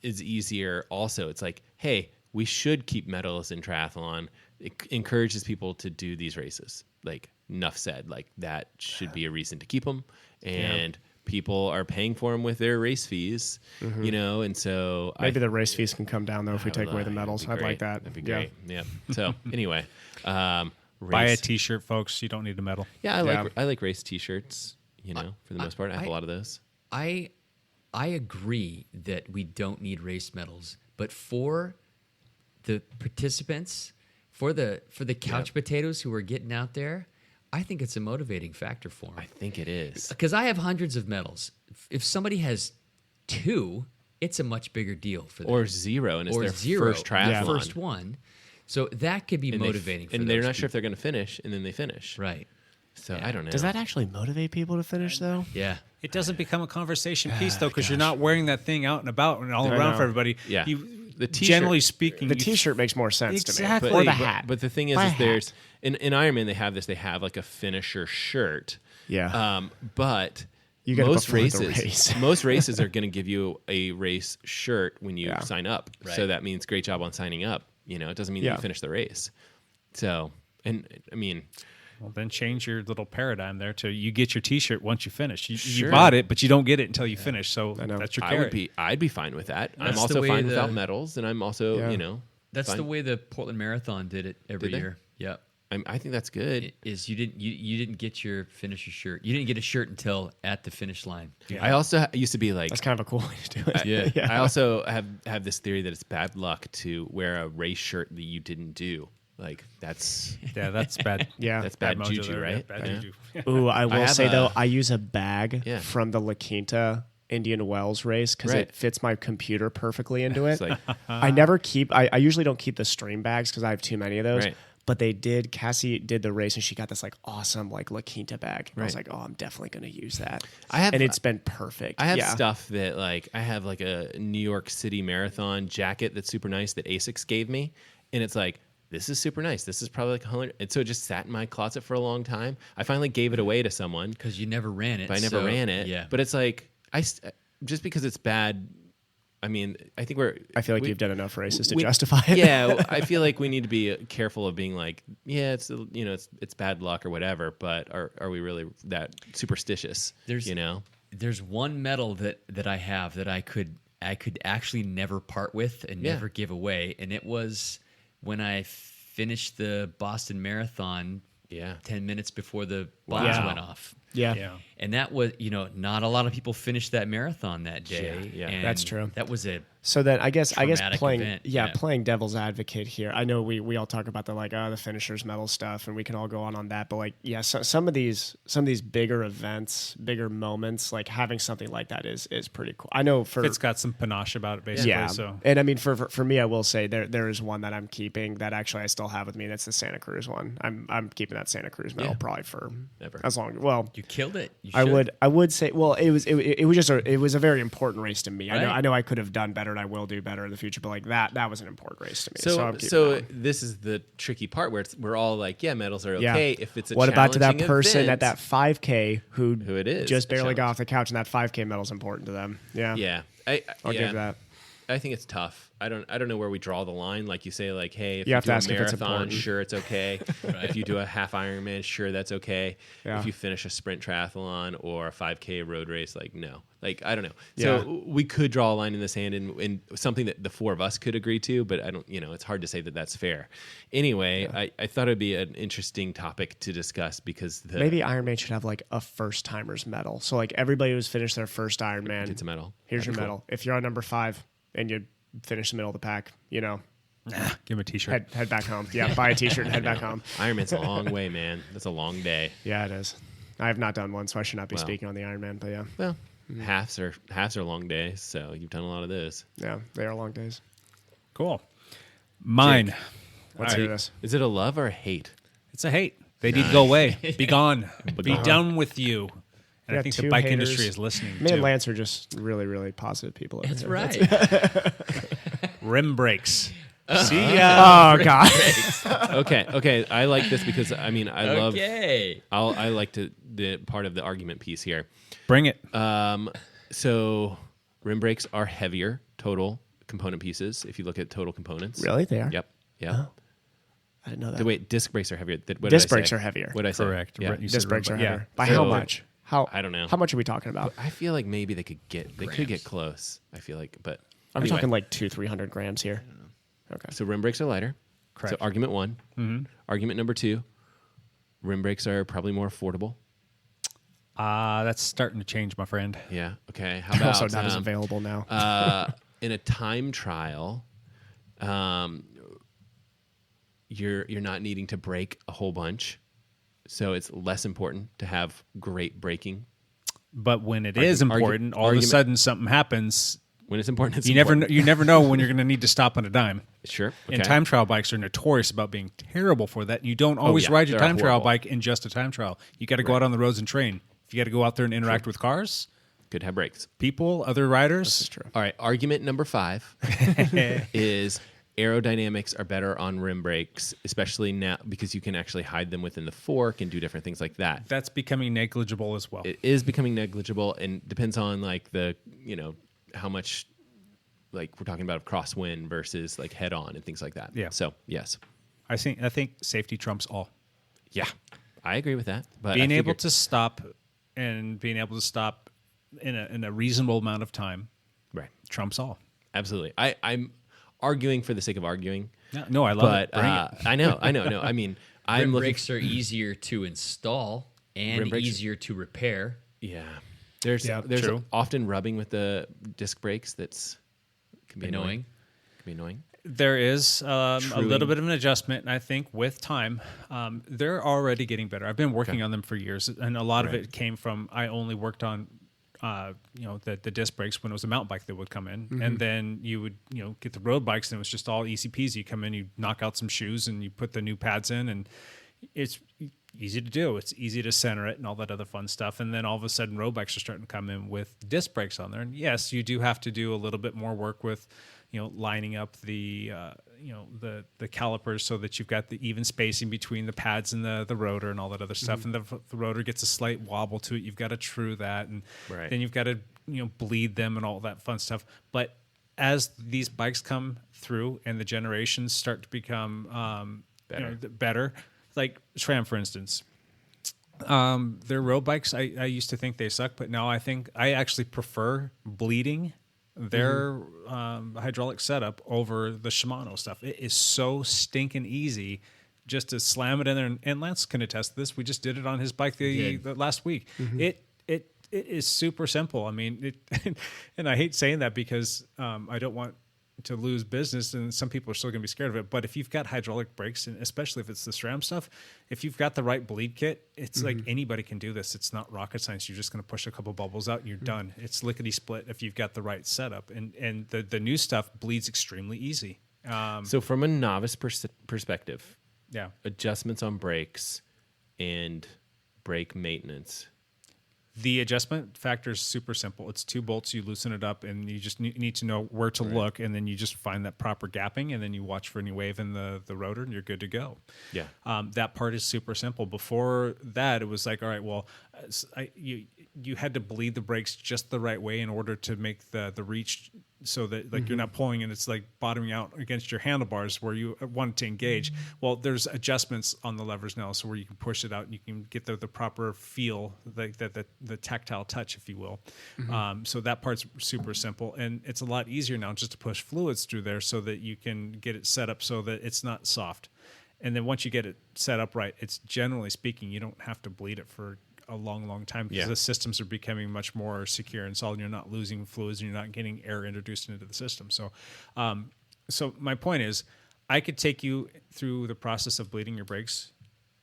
is easier also. It's like, hey, we should keep medals in triathlon. It encourages people to do these races. Like, enough said. Like, that should be a reason to keep them. And people are paying for them with their race fees, and so Maybe the race fees can come down, though, if we take away the medals. I'd like that. That'd be great. Yeah. So, anyway. Buy a T-shirt, folks. You don't need a medal. Yeah, I like race T-shirts, for the most part. I have a lot of those. I agree that we don't need race medals, but for the participants, for the couch potatoes who are getting out there, I think it's a motivating factor for them. I think it is. Because I have hundreds of medals. If somebody has 2, it's a much bigger deal for them. Or 0, and it's their first triathlon. First one. So that could be motivating for them. And they're not sure if they're going to finish, and then they finish. Right. So I don't know. Does that actually motivate people to finish, though? Yeah. It doesn't become a conversation piece, though, because you're not wearing that thing out and about and all around for everybody. Yeah. The generally speaking, the T-shirt makes more sense Exactly. to me. Or the hat. But the thing is there's in Ironman they have this. They have like a finisher shirt. Yeah. But You gotta most before the races, race. most races are going to give you a race shirt when you sign up. Right. So that means great job on signing up. You know, it doesn't mean that you finish the race. So, and I mean, well, then change your little paradigm there to you get your T-shirt once you finish. You Sure. bought it, but you don't get it until you finish. So that's your carrot. I'd be fine with that. That's I'm also the way fine without medals, and I'm also, you know, That's fine. the way the Portland Marathon did it every Did they? year. Yep. I think that's good. Is you didn't get your finisher shirt. You didn't get a shirt until at the finish line. I also used to be like, That's kind of a cool way to do it. Yeah. I also have this theory that it's bad luck to wear a race shirt that you didn't do. Like that's that's bad. that's bad mojo juju, there, right? Bad Yeah. juju. Ooh, I will have say, though, a- I use a bag Yeah. from the La Quinta Indian Wells race because Right. it fits my computer perfectly into it. It's like- I never keep, I usually don't keep the stream bags because I have too many of those. Right. But Cassie did the race and she got this like awesome like La Quinta bag. And I was Right. like, oh, I'm definitely going to use that. and it's been perfect. I have yeah. stuff that like I have like a New York City Marathon jacket that's super nice that Asics gave me, and it's like, this is super nice. This is probably like 100. And so it just sat in my closet for a long time. I finally gave it away to someone Because you never ran it. but I never so, ran it. Yeah. But it's like just because it's bad. I mean, I think I feel like you've done enough races to justify it. Yeah, I feel like we need to be careful of being like, yeah, it's bad luck or whatever. But are we really that superstitious? There's one medal that I have that I could actually never part with and never give away, and it was when I finished the Boston Marathon. 10 minutes before the bombs went off. Yeah. And that was, not a lot of people finished that marathon that day. Yeah. And That's true. That was a So then I guess traumatic playing event, playing devil's advocate here. I know we all talk about the finishers medal stuff, and we can all go on that. But some of these bigger events, bigger moments, like having something like that is pretty cool. I know It's got some panache about it, basically. yeah. So And I mean for me, I will say there is one that I'm keeping that actually I still have with me. And it's the Santa Cruz one. I'm keeping that Santa Cruz medal probably for as long. Well, you killed it. You I should. would say, well, it was just it was a very important race to me. Right. I know I could have done better and I will do better in the future, but like that was an important race to me. So I'm keeping So that one. this is the tricky part where we're all like, yeah, medals are Yeah. okay if it's a what about to that challenging person event. at that 5K who it is, just a barely got challenge. off the couch and that 5K medal's important to them. Yeah. Yeah, I'll give that. I think it's tough. I don't know where we draw the line. Like you say, like, hey, if You you, have do to a ask if it's marathon, important. sure, it's okay. If you do a half Ironman, sure, that's okay. Yeah. If you finish a sprint triathlon or a 5K road race, like, no. Like, I don't know. Yeah. So we could draw a line in the sand and something that the four of us could agree to, but I don't, it's hard to say that that's fair. Anyway, I thought it'd be an interesting topic to discuss because Maybe Ironman should have like a first timers medal. So like everybody who's finished their first Ironman gets a medal. Here's That'd your be cool. medal. If you're on number 5 and you finish the middle of the pack, give him a T-shirt. head back home. Yeah, buy a T-shirt and head back home. Ironman's a long way, man. That's a long day. Yeah, it is. I have not done one, so I should not be speaking on the Ironman. But yeah, Well, halves are long days, so you've done a lot of those. yeah, they are long days. Cool. Mine. Let's hear this. Is it a love or a hate? It's a hate. They need to go away. Be gone. Be gone. done with you. And Yeah, I think two the bike haters. industry is listening Me and too. Lance are just really, really positive people. over That's here. right. Rim brakes. See ya. Oh God. Okay. I like this because I love. Okay. I like the part of the argument piece here. Bring it. So rim brakes are heavier total component pieces. If you look at total components, Really, they are. Yep. I didn't know that. Wait, disc brakes are heavier. What did Disc I say? brakes are heavier. What did I say? Correct. Yeah. You said Disc brakes are rim brake. heavier. Yeah. By So- how much? I don't know. How much are we talking about? I feel like maybe they could get close. I feel like, but Are we anyway. talking like 200-300 grams here? Okay. So rim brakes are lighter. Correct. So argument one. Mm-hmm. Argument number two. Rim brakes are probably more affordable. That's starting to change, my friend. Yeah. Okay. How about Also not as available now. in a time trial, you're not needing to brake a whole bunch. So it's less important to have great braking. But when it is important, all of a sudden something happens. When it's important, it's you important. You never know when you're going to need to stop on a dime. Sure. Okay. And time trial bikes are notorious about being terrible for that. You don't always ride your time trial bike in just a time trial. You got to go out on the roads and train. If you got to go out there and interact with cars, good to have brakes. People, other riders. This is true. All right. Argument number 5 is aerodynamics are better on rim brakes, especially now because you can actually hide them within the fork and do different things like that. That's becoming negligible as well. It is becoming negligible, and depends on like the how much, like we're talking about crosswind versus like head on and things like that. Yeah. So yes, I think safety trumps all. Yeah, I agree with that. But being able to stop in a reasonable amount of time, right, trumps all. Absolutely. I'm arguing for the sake of arguing. No, I love it. But I know. No, I mean, Rim brakes are easier to install and easier to repair. Yeah. There's true. often rubbing with the disc brakes can be annoying. Can be annoying. There is a little bit of an adjustment, I think, with time. They're already getting better. I've been working on them for years, and a lot of it came from I only worked on the disc brakes when it was a mountain bike that would come in, and then you would get the road bikes, and it was just all easy peasy. You come in, you knock out some shoes, and you put the new pads in, and it's easy to do. It's easy to center it and all that other fun stuff. And then all of a sudden, road bikes are starting to come in with disc brakes on there. And yes, you do have to do a little bit more work with, lining up the calipers so that you've got the even spacing between the pads and the rotor and all that other stuff. And the rotor gets a slight wobble to it. You've got to true that, and then you've got to bleed them and all that fun stuff. But as these bikes come through and the generations start to become better. Like SRAM, for instance, their road bikes, I used to think they suck, but now I think I actually prefer bleeding their hydraulic setup over the Shimano stuff. It is so stinking easy just to slam it in there. And Lance can attest to this. We just did it on his bike the last week. It is super simple. I mean, and I hate saying that because I don't want to lose business, and some people are still going to be scared of it. But if you've got hydraulic brakes, and especially if it's the SRAM stuff, if you've got the right bleed kit, it's like anybody can do this. It's not rocket science. You're just going to push a couple bubbles out and you're done. It's lickety split if you've got the right setup. And the new stuff bleeds extremely easy. So from a novice perspective, yeah, adjustments on brakes and brake maintenance. The adjustment factor is super simple. It's 2 bolts. You loosen it up, and you just need to know where to look, and then you just find that proper gapping, and then you watch for any wave in the rotor, and you're good to go. Yeah. That part is super simple. Before that, it was like, all right, well, you had to bleed the brakes just the right way in order to make the reach so that you're not pulling and it's like bottoming out against your handlebars where you want to engage. Well, there's adjustments on the levers now, so where you can push it out and you can get the proper feel, the tactile touch, if you will. So that part's super simple, and it's a lot easier now just to push fluids through there so that you can get it set up so that it's not soft. And then once you get it set up right, it's generally speaking, you don't have to bleed it for a long time because the systems are becoming much more secure and solid. You're not losing fluids and you're not getting air introduced into the system. So, so my point is, I could take you through the process of bleeding your brakes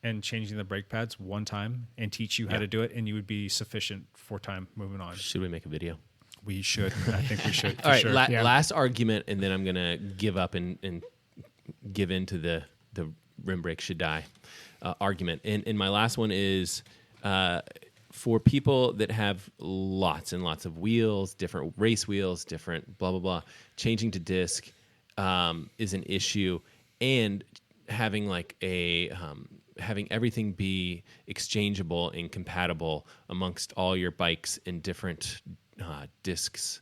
and changing the brake pads one time and teach you how to do it, and you would be sufficient for time moving on. Should we make a video? We should. I think we should. All right, sure. Last argument, and then I'm gonna give up and give into the rim brake should die argument. And my last one is. For people that have lots and lots of wheels, different race wheels, different blah, blah, blah, changing to disc is an issue. And having having everything be exchangeable and compatible amongst all your bikes and different discs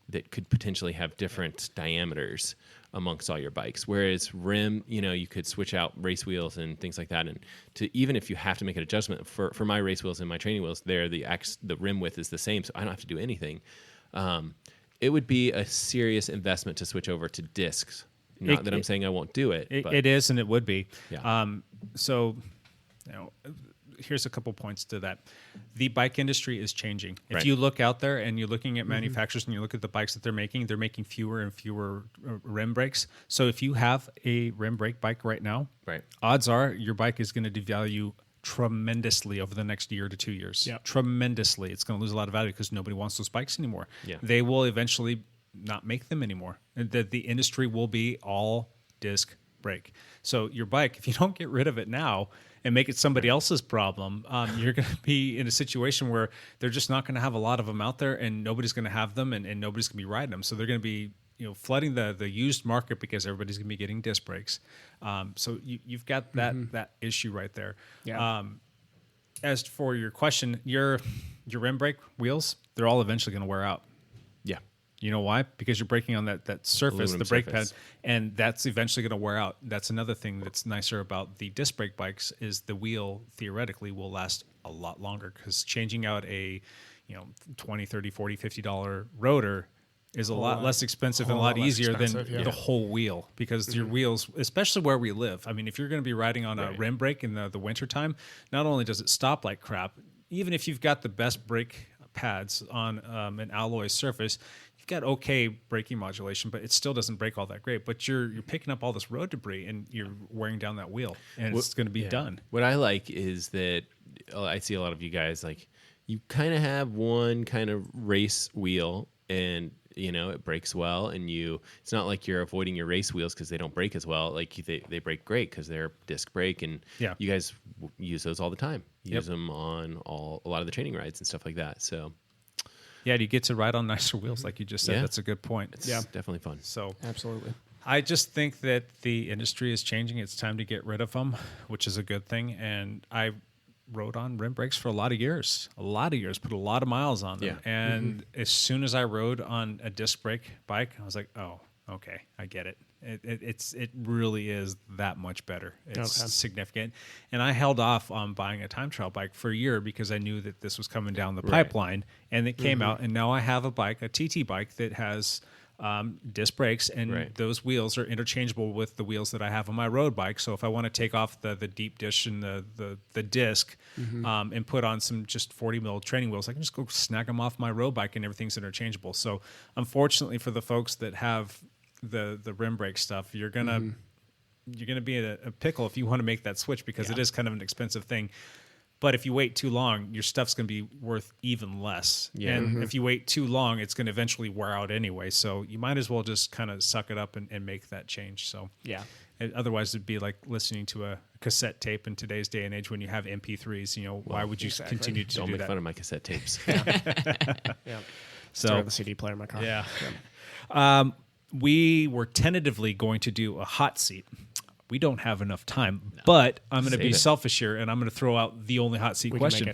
that could potentially have different diameters amongst all your bikes. Whereas rim, you could switch out race wheels and things like that. And even if you have to make an adjustment for my race wheels and my training wheels, the rim width is the same, so I don't have to do anything. It would be a serious investment to switch over to discs. Not that I'm saying I won't do it. But it is, and it would be. Yeah. So, here's a couple points to that. The bike industry is changing. If Right. you look out there and you're looking at manufacturers and you look at the bikes that they're making fewer and fewer rim brakes. So if you have a rim brake bike right now, Right. odds are your bike is going to devalue tremendously over the next year to 2 years. Yep. Tremendously. It's going to lose a lot of value because nobody wants those bikes anymore. Yeah. They will eventually not make them anymore. And the industry will be all disc brake. So your bike, if you don't get rid of it now and make it somebody else's problem, you're going to be in a situation where they're just not going to have a lot of them out there, and nobody's going to have them, and nobody's going to be riding them. So they're going to be flooding the used market because everybody's going to be getting disc brakes. So you've got that issue right there. Yeah. As for your question, your rim brake wheels, they're all eventually going to wear out. Yeah. You know why? Because you're braking on that surface, Aluminum the brake surface. pad, and that's eventually going to wear out. That's another thing that's nicer about the disc brake bikes is the wheel theoretically will last a lot longer, because changing out a $20, $30, $40, $50 rotor is a lot less expensive and a whole lot lot less easier than expensive, yeah. the whole wheel, because your wheels, especially where we live, I mean, if you're going to be riding on a rim brake in the wintertime, not only does it stop like crap, even if you've got the best brake pads on an alloy surface, you've got okay braking modulation, but it still doesn't brake all that great. But you're picking up all this road debris and you're wearing down that wheel, and it's going to be done. What I like is that I see a lot of you guys, like, you kind of have one kind of race wheel, and it brakes well, and it's not like you're avoiding your race wheels because they don't brake as well. Like they brake great because they're disc brake, and you guys use those all the time. Use them on a lot of the training rides and stuff like that. So yeah, you get to ride on nicer wheels, like you just said. Yeah. That's a good point. it's definitely fun. So Absolutely. I just think that the industry is changing. It's time to get rid of them, which is a good thing. And I rode on rim brakes for a lot of years, put a lot of miles on them. Yeah. And as soon as I rode on a disc brake bike, I was like, oh, okay, I get it. It really is that much better. It's significant. And I held off on buying a time trial bike for a year because I knew that this was coming down the pipeline, and it came out. And now I have a bike, a TT bike that has disc brakes, and those wheels are interchangeable with the wheels that I have on my road bike. So if I want to take off the deep dish and the disc and put on some just 40 mil training wheels, I can just go snag them off my road bike, and everything's interchangeable. So unfortunately for the folks that have the rim brake stuff, you're gonna be in a pickle if you want to make that switch, because it is kind of an expensive thing. But if you wait too long, your stuff's going to be worth even less. Yeah. And if you wait too long, it's going to eventually wear out anyway. So you might as well just kind of suck it up and make that change. So otherwise, it'd be like listening to a cassette tape in today's day and age when you have MP3s. Why would you continue to Don't do make that? fun of my cassette tapes. Throw the CD player in my car. Yeah. We were tentatively going to do a hot seat. We don't have enough time, but I'm going to be selfish here, and I'm going to throw out the only hot seat question.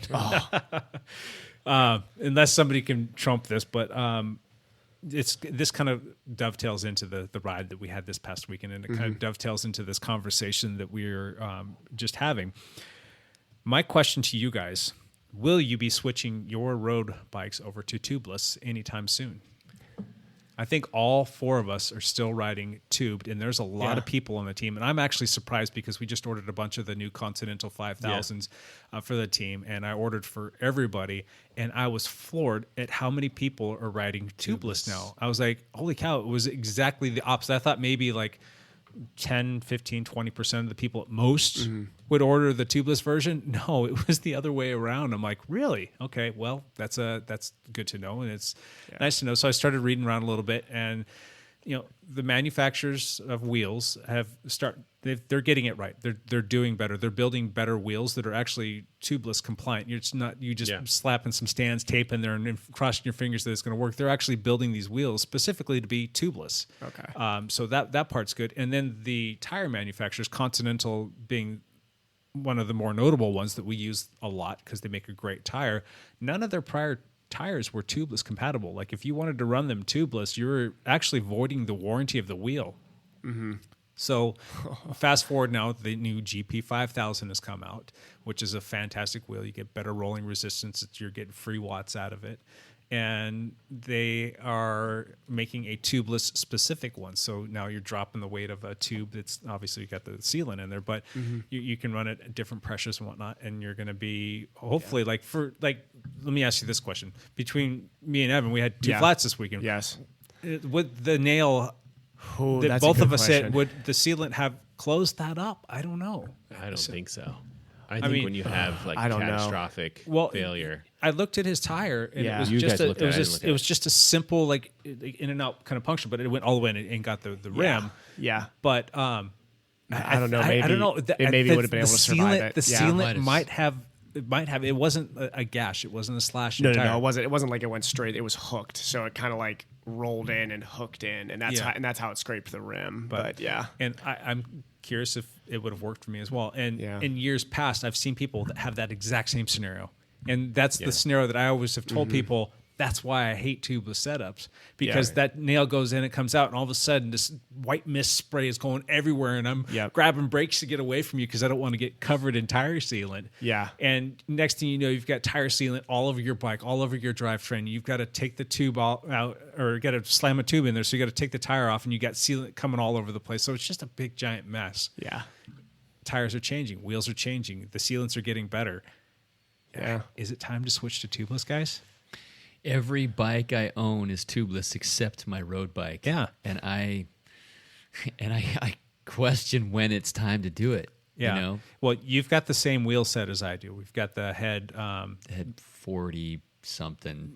Unless somebody can trump this, but this kind of dovetails into the ride that we had this past weekend, and it kind of dovetails into this conversation that we're just having. My question to you guys: will you be switching your road bikes over to tubeless anytime soon? I think all four of us are still riding tubed, and there's a lot of people on the team. And I'm actually surprised because we just ordered a bunch of the new Continental 5000s for the team, and I ordered for everybody. And I was floored at how many people are riding tubeless now. I was like, holy cow, it was exactly the opposite. I thought maybe like 10, 15, 20% of the people at most would order the tubeless version. No, it was the other way around. I'm like, really? Okay, well, that's good to know, and it's nice to know. So I started reading around a little bit, and the manufacturers of wheels they're getting it right. They're doing better. They're building better wheels that are actually tubeless compliant. You just slapping some stands, tape in there, and crossing your fingers that it's going to work. They're actually building these wheels specifically to be tubeless. Okay. So that part's good. And then the tire manufacturers, Continental being one of the more notable ones that we use a lot because they make a great tire. None of their prior tires were tubeless compatible. Like if you wanted to run them tubeless, you're actually voiding the warranty of the wheel. So fast forward now, the new GP 5000 has come out, which is a fantastic wheel. You get better rolling resistance. You're getting free watts out of it. and they are making a tubeless specific one. So now you're dropping the weight of a tube that's obviously you got the sealant in there, but you can run it at different pressures and whatnot, and you're going to be hopefully let me ask you this question: between me and Evan, we had two flats this weekend. Yes. Would the nail that that's a both good of us question. said, would the sealant have closed that up? I don't know. I don't think so. I think mean, when you have like I don't know. catastrophic failure. I looked at his tire, and Yeah. it was You just guys looked at it, I didn't look at it was just a simple like in and out kind of puncture, but it went all the way and got the rim. Yeah. But I don't know. Maybe I don't know. it maybe would have been able to survive it. The Yeah. sealant might have. It might have. It wasn't a gash. It wasn't a slash. in No, the no, tire. no. It wasn't like it went straight. It was hooked, so it kind of like rolled in and hooked in, and that's how it scraped the rim. But yeah, And I'm curious if it would have worked for me as well. And Yeah. in years past, I've seen people that have that exact same scenario, and that's the scenario that I always have told people. That's why I hate tubeless setups, because that nail goes in, it comes out, and all of a sudden this white mist spray is going everywhere, and I'm grabbing brakes to get away from you because I don't want to get covered in tire sealant. Yeah. And next thing you know, you've got tire sealant all over your bike, all over your drivetrain. You've got to take the tube out, or got to slam a tube in there, so you got to take the tire off, and you got sealant coming all over the place. So it's just a big giant mess. yeah, Tires are changing, wheels are changing, the sealants are getting better. yeah. Is it time to switch to tubeless, guys? Every bike I own is tubeless except my road bike. Yeah. And I question when it's time to do it. Yeah. You know? Well, you've got the same wheel set as I do. We've got the head. Had 40 something.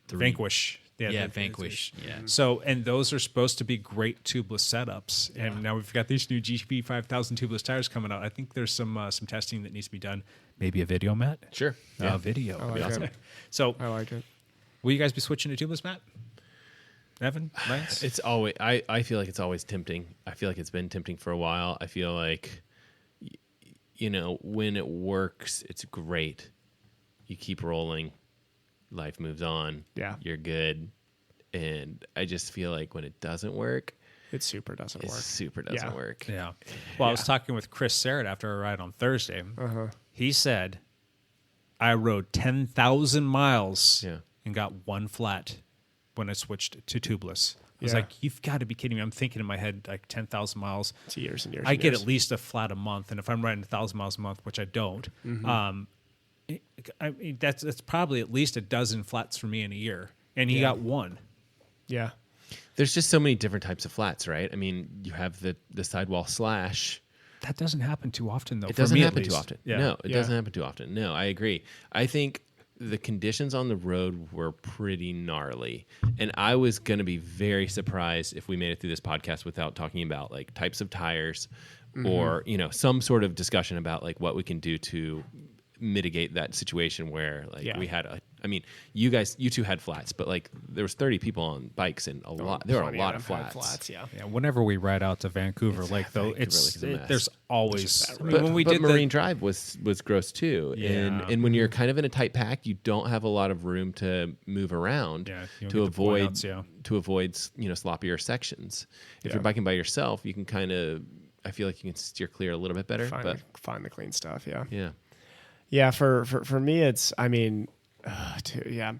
Vanquish. Vanquish. Yeah. So, and those are supposed to be great tubeless setups. And now we've got these new GP 5000 tubeless tires coming out. I think there's some testing that needs to be done. Maybe a video, Matt. Sure. Video. I like it. So, I like it. will you guys be switching to tubeless, Matt? Evan, Lance? It's always. I feel like it's always tempting. I feel like it's been tempting for a while. I feel like, when it works, it's great. You keep rolling, life moves on. Yeah. You're good. And I just feel like when it doesn't work, It super doesn't it work. super doesn't Yeah. work. Yeah. Well, I was talking with Chris Serrett after our ride on Thursday. He said, I rode 10,000 miles and got one flat when I switched to tubeless. I was Yeah. like, you've got to be kidding me. I'm thinking in my head, like 10,000 miles. It's years and years. I and get years. at least a flat a month. And if I'm riding 1,000 miles a month, which I don't, I mean, that's probably at least a dozen flats for me in a year. And he got one. Yeah. There's just so many different types of flats, right? I mean, you have the sidewall slash. That doesn't happen too often, though. It for doesn't me, at happen too least. often. Yeah. No, it Yeah. doesn't happen too often. No, I agree. I think the conditions on the road were pretty gnarly. And I was going to be very surprised if we made it through this podcast without talking about like types of tires or, some sort of discussion about like what we can do to mitigate that situation where like we had you two had flats, but like there was 30 people on bikes and there were a lot of flats. Yeah, whenever we ride out to Vancouver Lake, though, Vancouver Lake is a mess. there's always. I mean, But, when we but did Marine Drive was gross too, Yeah. and when you're kind of in a tight pack, you don't have a lot of room to move around you don't to get the avoid pullouts, yeah. sloppier sections. If you're biking by yourself, you can kind of I feel like you can steer clear a little bit better. Find the clean stuff. Yeah. Yeah. Yeah. For me, it's yeah.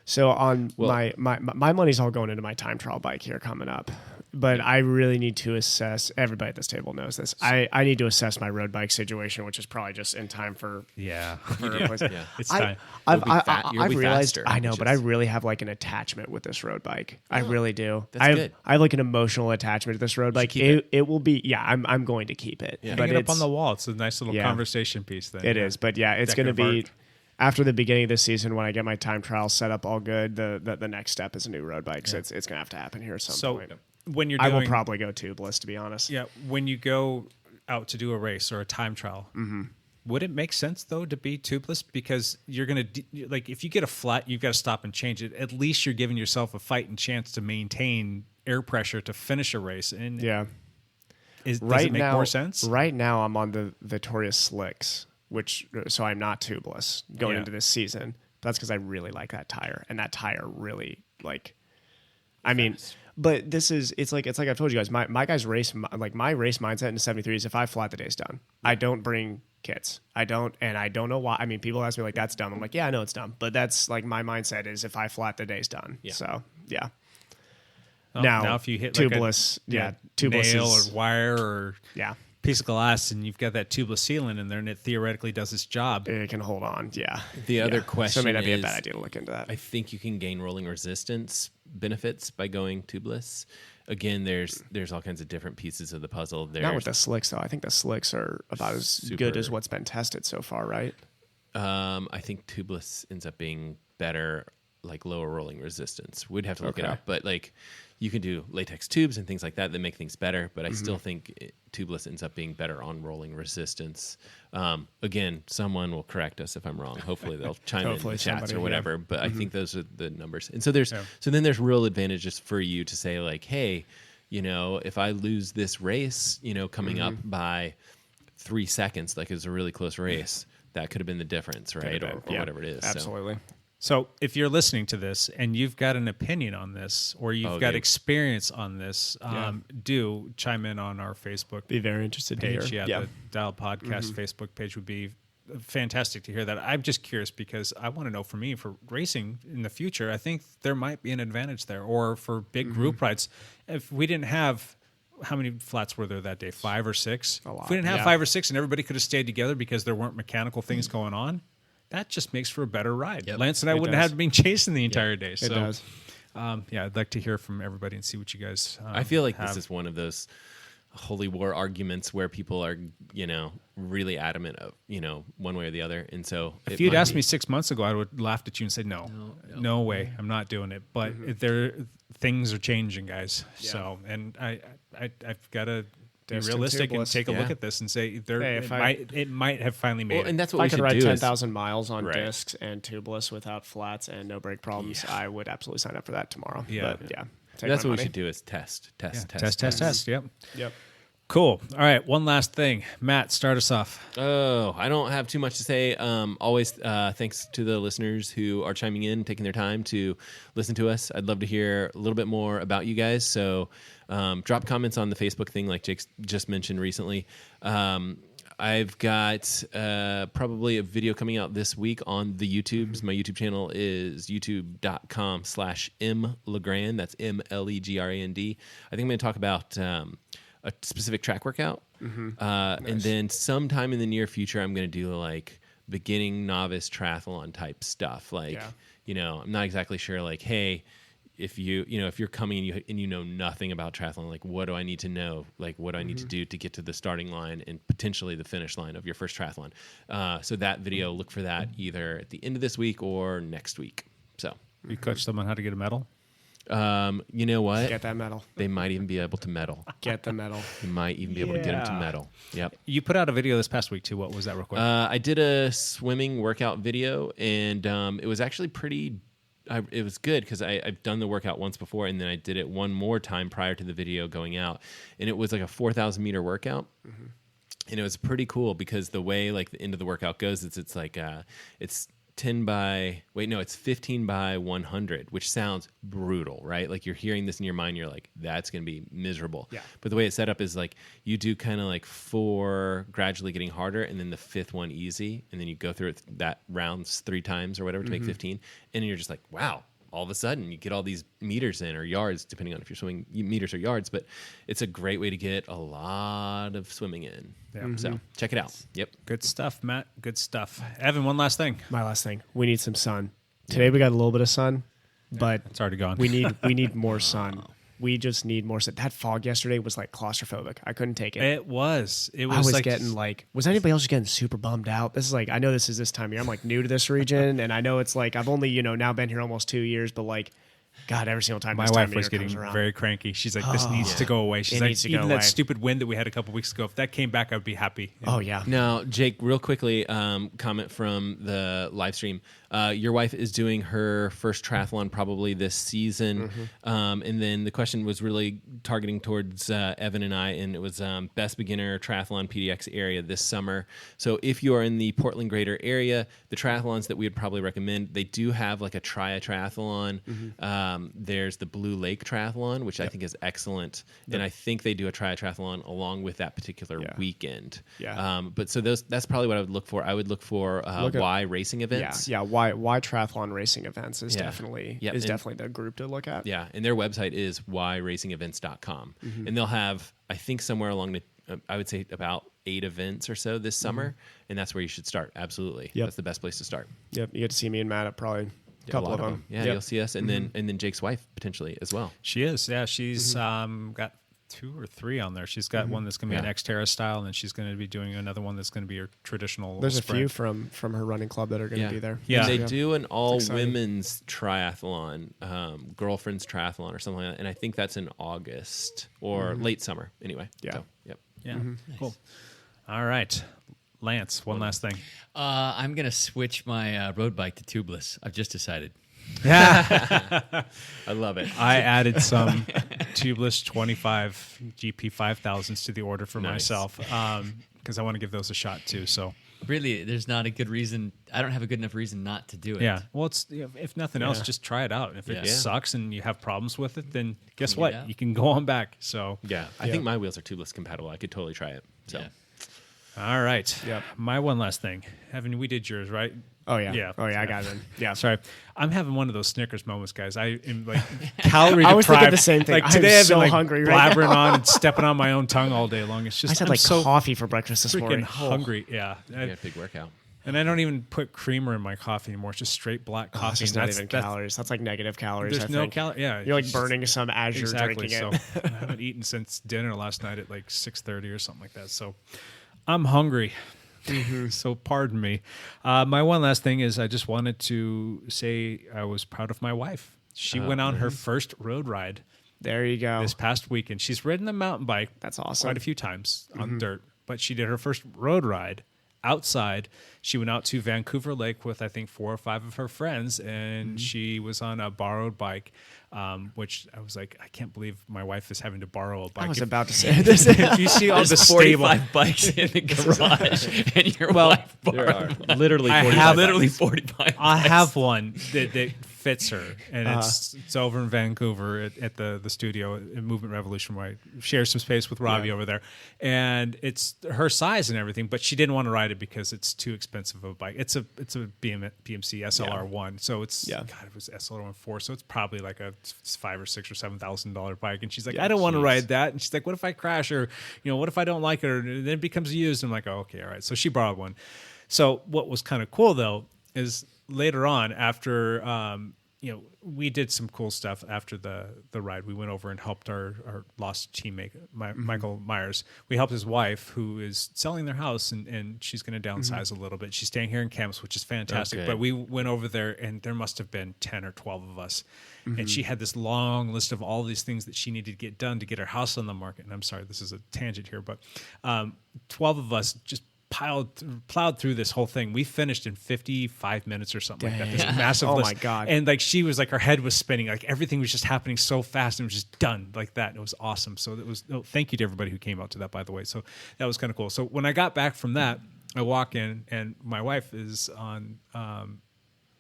So on my money's all going into my time trial bike here coming up, but I really need to assess. Everybody at this table knows this. I need to assess my road bike situation, which is probably just in time for replacement. Yeah. It's time. I've You'll be realized faster, I know, which but I is- really have like an attachment with this road bike. I really do. That's good. I have like an emotional attachment to this road bike. keep It will be. Yeah, I'm going to keep it. Yeah. But Hang it up it's- on the wall. It's a nice little Yeah. conversation piece. Then It is, but yeah, it's going to Decorative be art. after the beginning of this season when I get my time trial set up all good. The next step is a new road bike, so it's going to have to happen here at some So point. when you're I doing, will probably go tubeless, to be honest. yeah, when you go out to do a race or a time trial, would it make sense though to be tubeless? Because you're gonna like if you get a flat, you've got to stop and change it. At least you're giving yourself a fighting chance to maintain air pressure to finish a race. And Yeah. does Right it make now, more sense? Right now, I'm on the Victoria Slicks, so I'm not tubeless going Yeah. into this season. That's because I really like that tire, and that tire really like. I mean, But it's like I've told you guys, my guys race, like my race mindset in the 73 is if I flat, the day's done. I don't bring kits. I don't know why. I mean, people ask me like, that's dumb. I'm like, yeah, I know it's dumb, but that's like my mindset is if I flat, the day's done. Yeah. So yeah. Well, now if you hit tubeless, tubeless nail or wire or yeah. piece of glass, and you've got that tubeless sealant in there, and it theoretically does its job. It can hold on. Yeah. The other question so it may not be a is, bad idea to look into that. I think you can gain rolling resistance benefits by going tubeless. Again, there's all kinds of different pieces of the puzzle. Not with the slicks though. I think the slicks are about as good as what's been tested so far, right? I think tubeless ends up being better, like lower rolling resistance. We'd have to look it up, but like you can do latex tubes and things like that make things better. But I still think tubeless ends up being better on rolling resistance. Again, someone will correct us if I'm wrong. Hopefully they'll chime in the chats or whatever. But I think those are the numbers. And so then there's real advantages for you to say like, hey, if I lose this race, coming up by 3 seconds, like it's a really close race, that could have been the difference, right? Or whatever it is. Absolutely. So if you're listening to this and you've got an opinion on this or you've got experience on this, do chime in on our Facebook Be very interested page. to hear. The Dial Podcast Facebook page would be fantastic to hear that. I'm just curious because I want to know for racing in the future, I think there might be an advantage there. Or for big group rides, if we didn't have... How many flats were there that day? 5 or 6? A lot. If we didn't have 5 or 6 and everybody could have stayed together because there weren't mechanical things going on, that just makes for a better ride. Yep. Lance and I wouldn't have been chasing the entire day. So, it does. I'd like to hear from everybody and see what you guys I feel like have. this is one of those holy war arguments where people are, really adamant of, one way or the other. And so if you'd asked me 6 months ago, I would have laughed at you and said, no way, I'm not doing it. But things are changing, guys. Yeah. So, and I've got to be realistic and take a look at this and say it might have finally made it. And that's what I we could should ride do 10,000 miles on discs and tubeless without flats and no brake problems. I would absolutely sign up for that tomorrow. Yeah. But that's what we should do is test. Yep. Yep. Cool. All right. One last thing. Matt, start us off. Oh, I don't have too much to say. Always thanks to the listeners who are chiming in, taking their time to listen to us. I'd love to hear a little bit more about you guys. So drop comments on the Facebook thing like Jake just mentioned recently. I've got probably a video coming out this week on the YouTubes. My YouTube channel is youtube.com/mlegrand. That's MLEGRAND. I think I'm going to talk about a specific track workout. Nice. And then sometime in the near future, I'm going to do like beginning novice triathlon type stuff. Like, I'm not exactly sure like, hey, if you're coming and you know nothing about triathlon, like what do I need to know? Like what do I need to do to get to the starting line and potentially the finish line of your first triathlon? So that video, look for that either at the end of this week or next week. So you coach someone how to get a medal? You know what? Get that medal. They might even be able to medal. Get the medal. You might even be able to get them to medal. Yep. You put out a video this past week too. What was that real quick? I did a swimming workout video, and it was actually pretty. It was good because I've done the workout once before, and then I did it one more time prior to the video going out, and it was like a 4,000 meter workout. And it was pretty cool because the way like the end of the workout goes, it's like it's 15 by 100, which sounds brutal, right? Like you're hearing this in your mind, you're like, that's going to be miserable. Yeah. But the way it's set up is like you do kind of like 4 gradually getting harder and then the 5th one easy. And then you go through it that rounds 3 times or whatever to make 15. And you're just like, wow, all of a sudden you get all these meters in or yards, depending on if you're swimming meters or yards. But it's a great way to get a lot of swimming in. Yeah. So check it out. Yep. Good stuff, Matt. Good stuff. Evan, one last thing. My last thing. We need some sun. Today we got a little bit of sun, but it's already gone. We need more sun. We just need more sun. That fog yesterday was like claustrophobic. I couldn't take it. It was. I was like getting like, was anybody else getting super bummed out? This is like, I know this is this time of year. I'm like new to this region, and I know it's like I've only now been here almost 2 years, but like, God, every single time my this wife time was of year getting comes around, very cranky. She's like, this needs to go away. She's like, even that stupid wind that we had a couple weeks ago, if that came back, I'd be happy. Oh yeah. Now, Jake, real quickly, comment from the live stream. Your wife is doing her first triathlon probably this season. And then the question was really targeting towards Evan and I, and it was best beginner triathlon PDX area this summer. So if you are in the Portland greater area, the triathlons that we would probably recommend, they do have like a triathlon There's the Blue Lake Triathlon, which I think is excellent, and I think they do a triathlon along with that particular weekend. Yeah. But so that's probably what I would look for. I would look for Y racing events. Yeah. Why triathlon racing events is definitely the group to look at. Yeah, and their website is yracingevents.com, and they'll have, I think, somewhere along the I would say about 8 events or so this summer, and that's where you should start. Absolutely, that's the best place to start. Yep, you get to see me and Matt at probably a couple of them. Yeah, you'll see us, and then Jake's wife potentially as well. She is. Yeah, she's got 2 or 3 on there. She's got one that's going to be an Xterra style, and then she's going to be doing another one that's going to be her traditional. There's sprint. a few from her running club that are going to be there. Yeah, and they do an all women's triathlon, girlfriends triathlon or something like that, and I think that's in August or late summer. Anyway, yeah, so, yep, yeah, cool. All right, Lance, one last thing. I'm going to switch my road bike to tubeless. I've just decided. I love it. I added some tubeless 25 GP 5000s to the order for myself because I want to give those a shot too. So really, there's not a good reason. I don't have a good enough reason not to do it. Yeah. Well, it's if nothing else, just try it out. If it sucks and you have problems with it, then guess what? You can go on back. So I think my wheels are tubeless compatible. I could totally try it. So. All right. Yep. My one last thing. Evan, we did yours, right? Oh, yeah. Yeah. Oh, yeah, I got it. Yeah. Sorry. I'm having one of those Snickers moments, guys. I am like calorie deprived. I was thinking the same thing. Like today, I've been like hungry right blabbering now. on and stepping on my own tongue all day long. It's just I had like coffee for breakfast this morning. Hungry. Yeah. You got a big workout. And I don't even put creamer in my coffee anymore. It's just straight black coffee. It's just not even calories. That's like negative calories. There's no calories. Yeah. You're like burning some as you're drinking it. So I haven't eaten since dinner last night at like 6:30 or something like that. So I'm hungry. So pardon me. My one last thing is I just wanted to say I was proud of my wife. She went on her first road ride. There you go. This past weekend. She's ridden a mountain bike. That's awesome. Quite a few times on dirt. But she did her first road ride outside. She went out to Vancouver Lake with, I think, 4 or 5 of her friends, and she was on a borrowed bike, which I was like, I can't believe my wife is having to borrow a bike. I was about to say this. If you see all the 45 bikes in the garage, and your wife borrowed There are literally 45 bikes. I have one that fits her, and it's over in Vancouver at the studio at Movement Revolution, where I share some space with Robbie over there, and it's her size and everything, but she didn't want to ride it because it's too expensive of a bike. It's a BMC SLR1, so it's God, it was SLR1 so it's probably like a $5,000 or $6,000 or $7,000 bike, and she's like, I don't want to ride that, and she's like, what if I crash, or what if I don't like it, or then it becomes used? I'm like, oh, okay, all right. So she borrowed one. So what was kind of cool though is later on after we did some cool stuff after the ride. We went over and helped our lost teammate, Michael Myers. We helped his wife, who is selling their house, and she's going to downsize a little bit. She's staying here in Camps, which is fantastic. But we went over there, and there must have been 10 or 12 of us. And she had this long list of all these things that she needed to get done to get her house on the market. And I'm sorry, this is a tangent here, but 12 of us just plowed through this whole thing. We finished in 55 minutes or something like that. This massive list. Oh my God. And like she was like, her head was spinning. Like everything was just happening so fast and it was just done like that. And it was awesome. So thank you to everybody who came out to that, by the way. So that was kind of cool. So when I got back from that, I walk in and my wife is on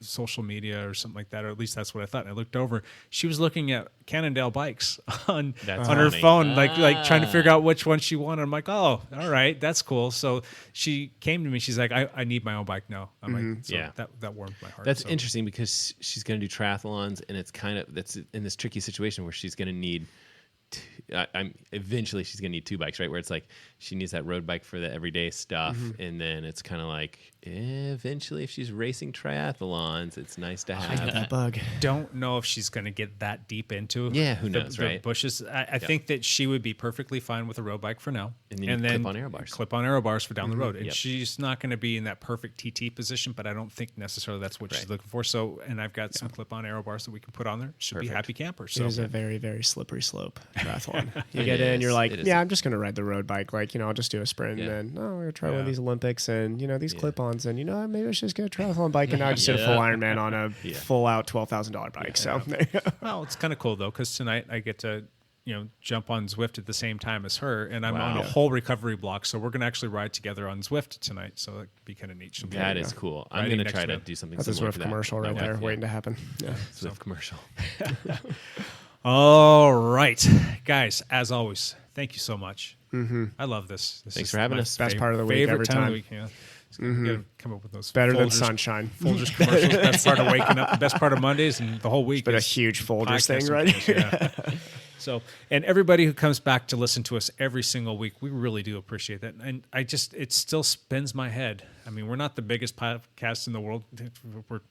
social media or something like that, or at least that's what I thought. And I looked over, she was looking at Cannondale bikes on her phone, like trying to figure out which one she wanted. I'm like, oh, all right, that's cool. So she came to me, she's like, I need my own bike now. I'm like, so that warmed my heart. That's interesting because she's going to do triathlons, and it's that's in this tricky situation where she's going to need eventually she's gonna need 2 bikes, right? Where it's like she needs that road bike for the everyday stuff, and then it's kind of like eventually, if she's racing triathlons, it's nice to have that bug. Don't know if she's gonna get that deep into who knows, the right? bushes. I think that she would be perfectly fine with a road bike for now, and then clip on aero bars for down the road. And she's not going to be in that perfect TT position, but I don't think necessarily that's what she's looking for. So, and I've got some clip on aero bars that we can put on there. Should be happy camper. So it is a very, very slippery slope triathlon. You get in, you're like, I'm just going to ride the road bike. Like, I'll just do a sprint, and then, we're going to try one of these Olympics, and, these clip-ons, and, maybe I should just get a triathlon bike, and now I just did a full Ironman on a full-out $12,000 bike. So, well, it's kind of cool, though, because tonight I get to, jump on Zwift at the same time as her, and I'm on a whole recovery block, so we're going to actually ride together on Zwift tonight. So that'd be kind of neat. That is cool. I'm going to try to do something That's a similar Zwift to that. commercial right there, waiting to happen. Yeah, Zwift commercial. All right, guys. As always, thank you so much. I love this. Thanks for having us. Best part of the week favorite every time time. of the week. Yeah. Gotta come up with those Better than Folgers- sunshine. Folgers commercials. Best part of waking up. Best part of Mondays and the whole week. But a is huge Folgers podcast thing, right? commercials, yeah. So, and everybody who comes back to listen to us every single week, we really do appreciate that. And it still spins my head. I mean, we're not the biggest podcast in the world. We're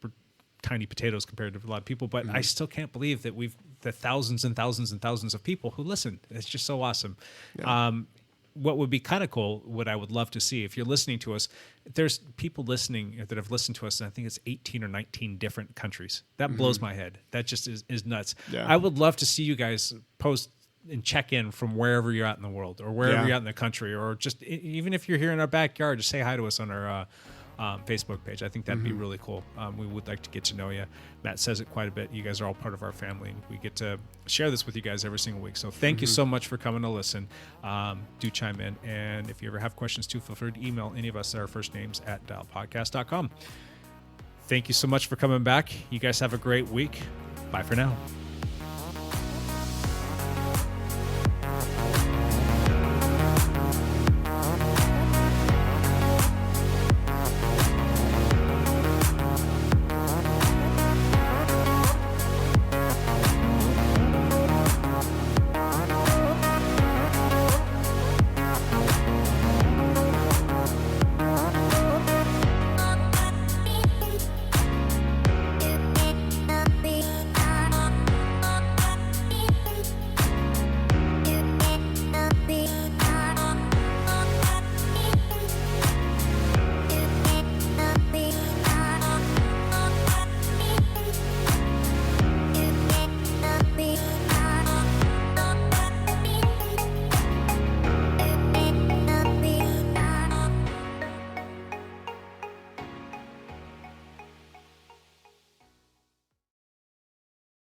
tiny potatoes compared to a lot of people, but I still can't believe that we've the thousands and thousands and thousands of people who listen. It's just so awesome. Yeah. What would be kind of cool, what I would love to see, if you're listening to us, there's people listening that have listened to us, and I think it's 18 or 19 different countries. That blows my head. That just is nuts. Yeah. I would love to see you guys post and check in from wherever you're at in the world, or wherever you're at in the country, or just even if you're here in our backyard, just say hi to us on our Facebook page. I think that'd be really cool. We would like to get to know you. Matt says it quite a bit. You guys are all part of our family, and we get to share this with you guys every single week. So thank you so much for coming to listen. Do chime in. And if you ever have questions too, feel free to email any of us at our first names at dialpodcast.com. Thank you so much for coming back. You guys have a great week. Bye for now.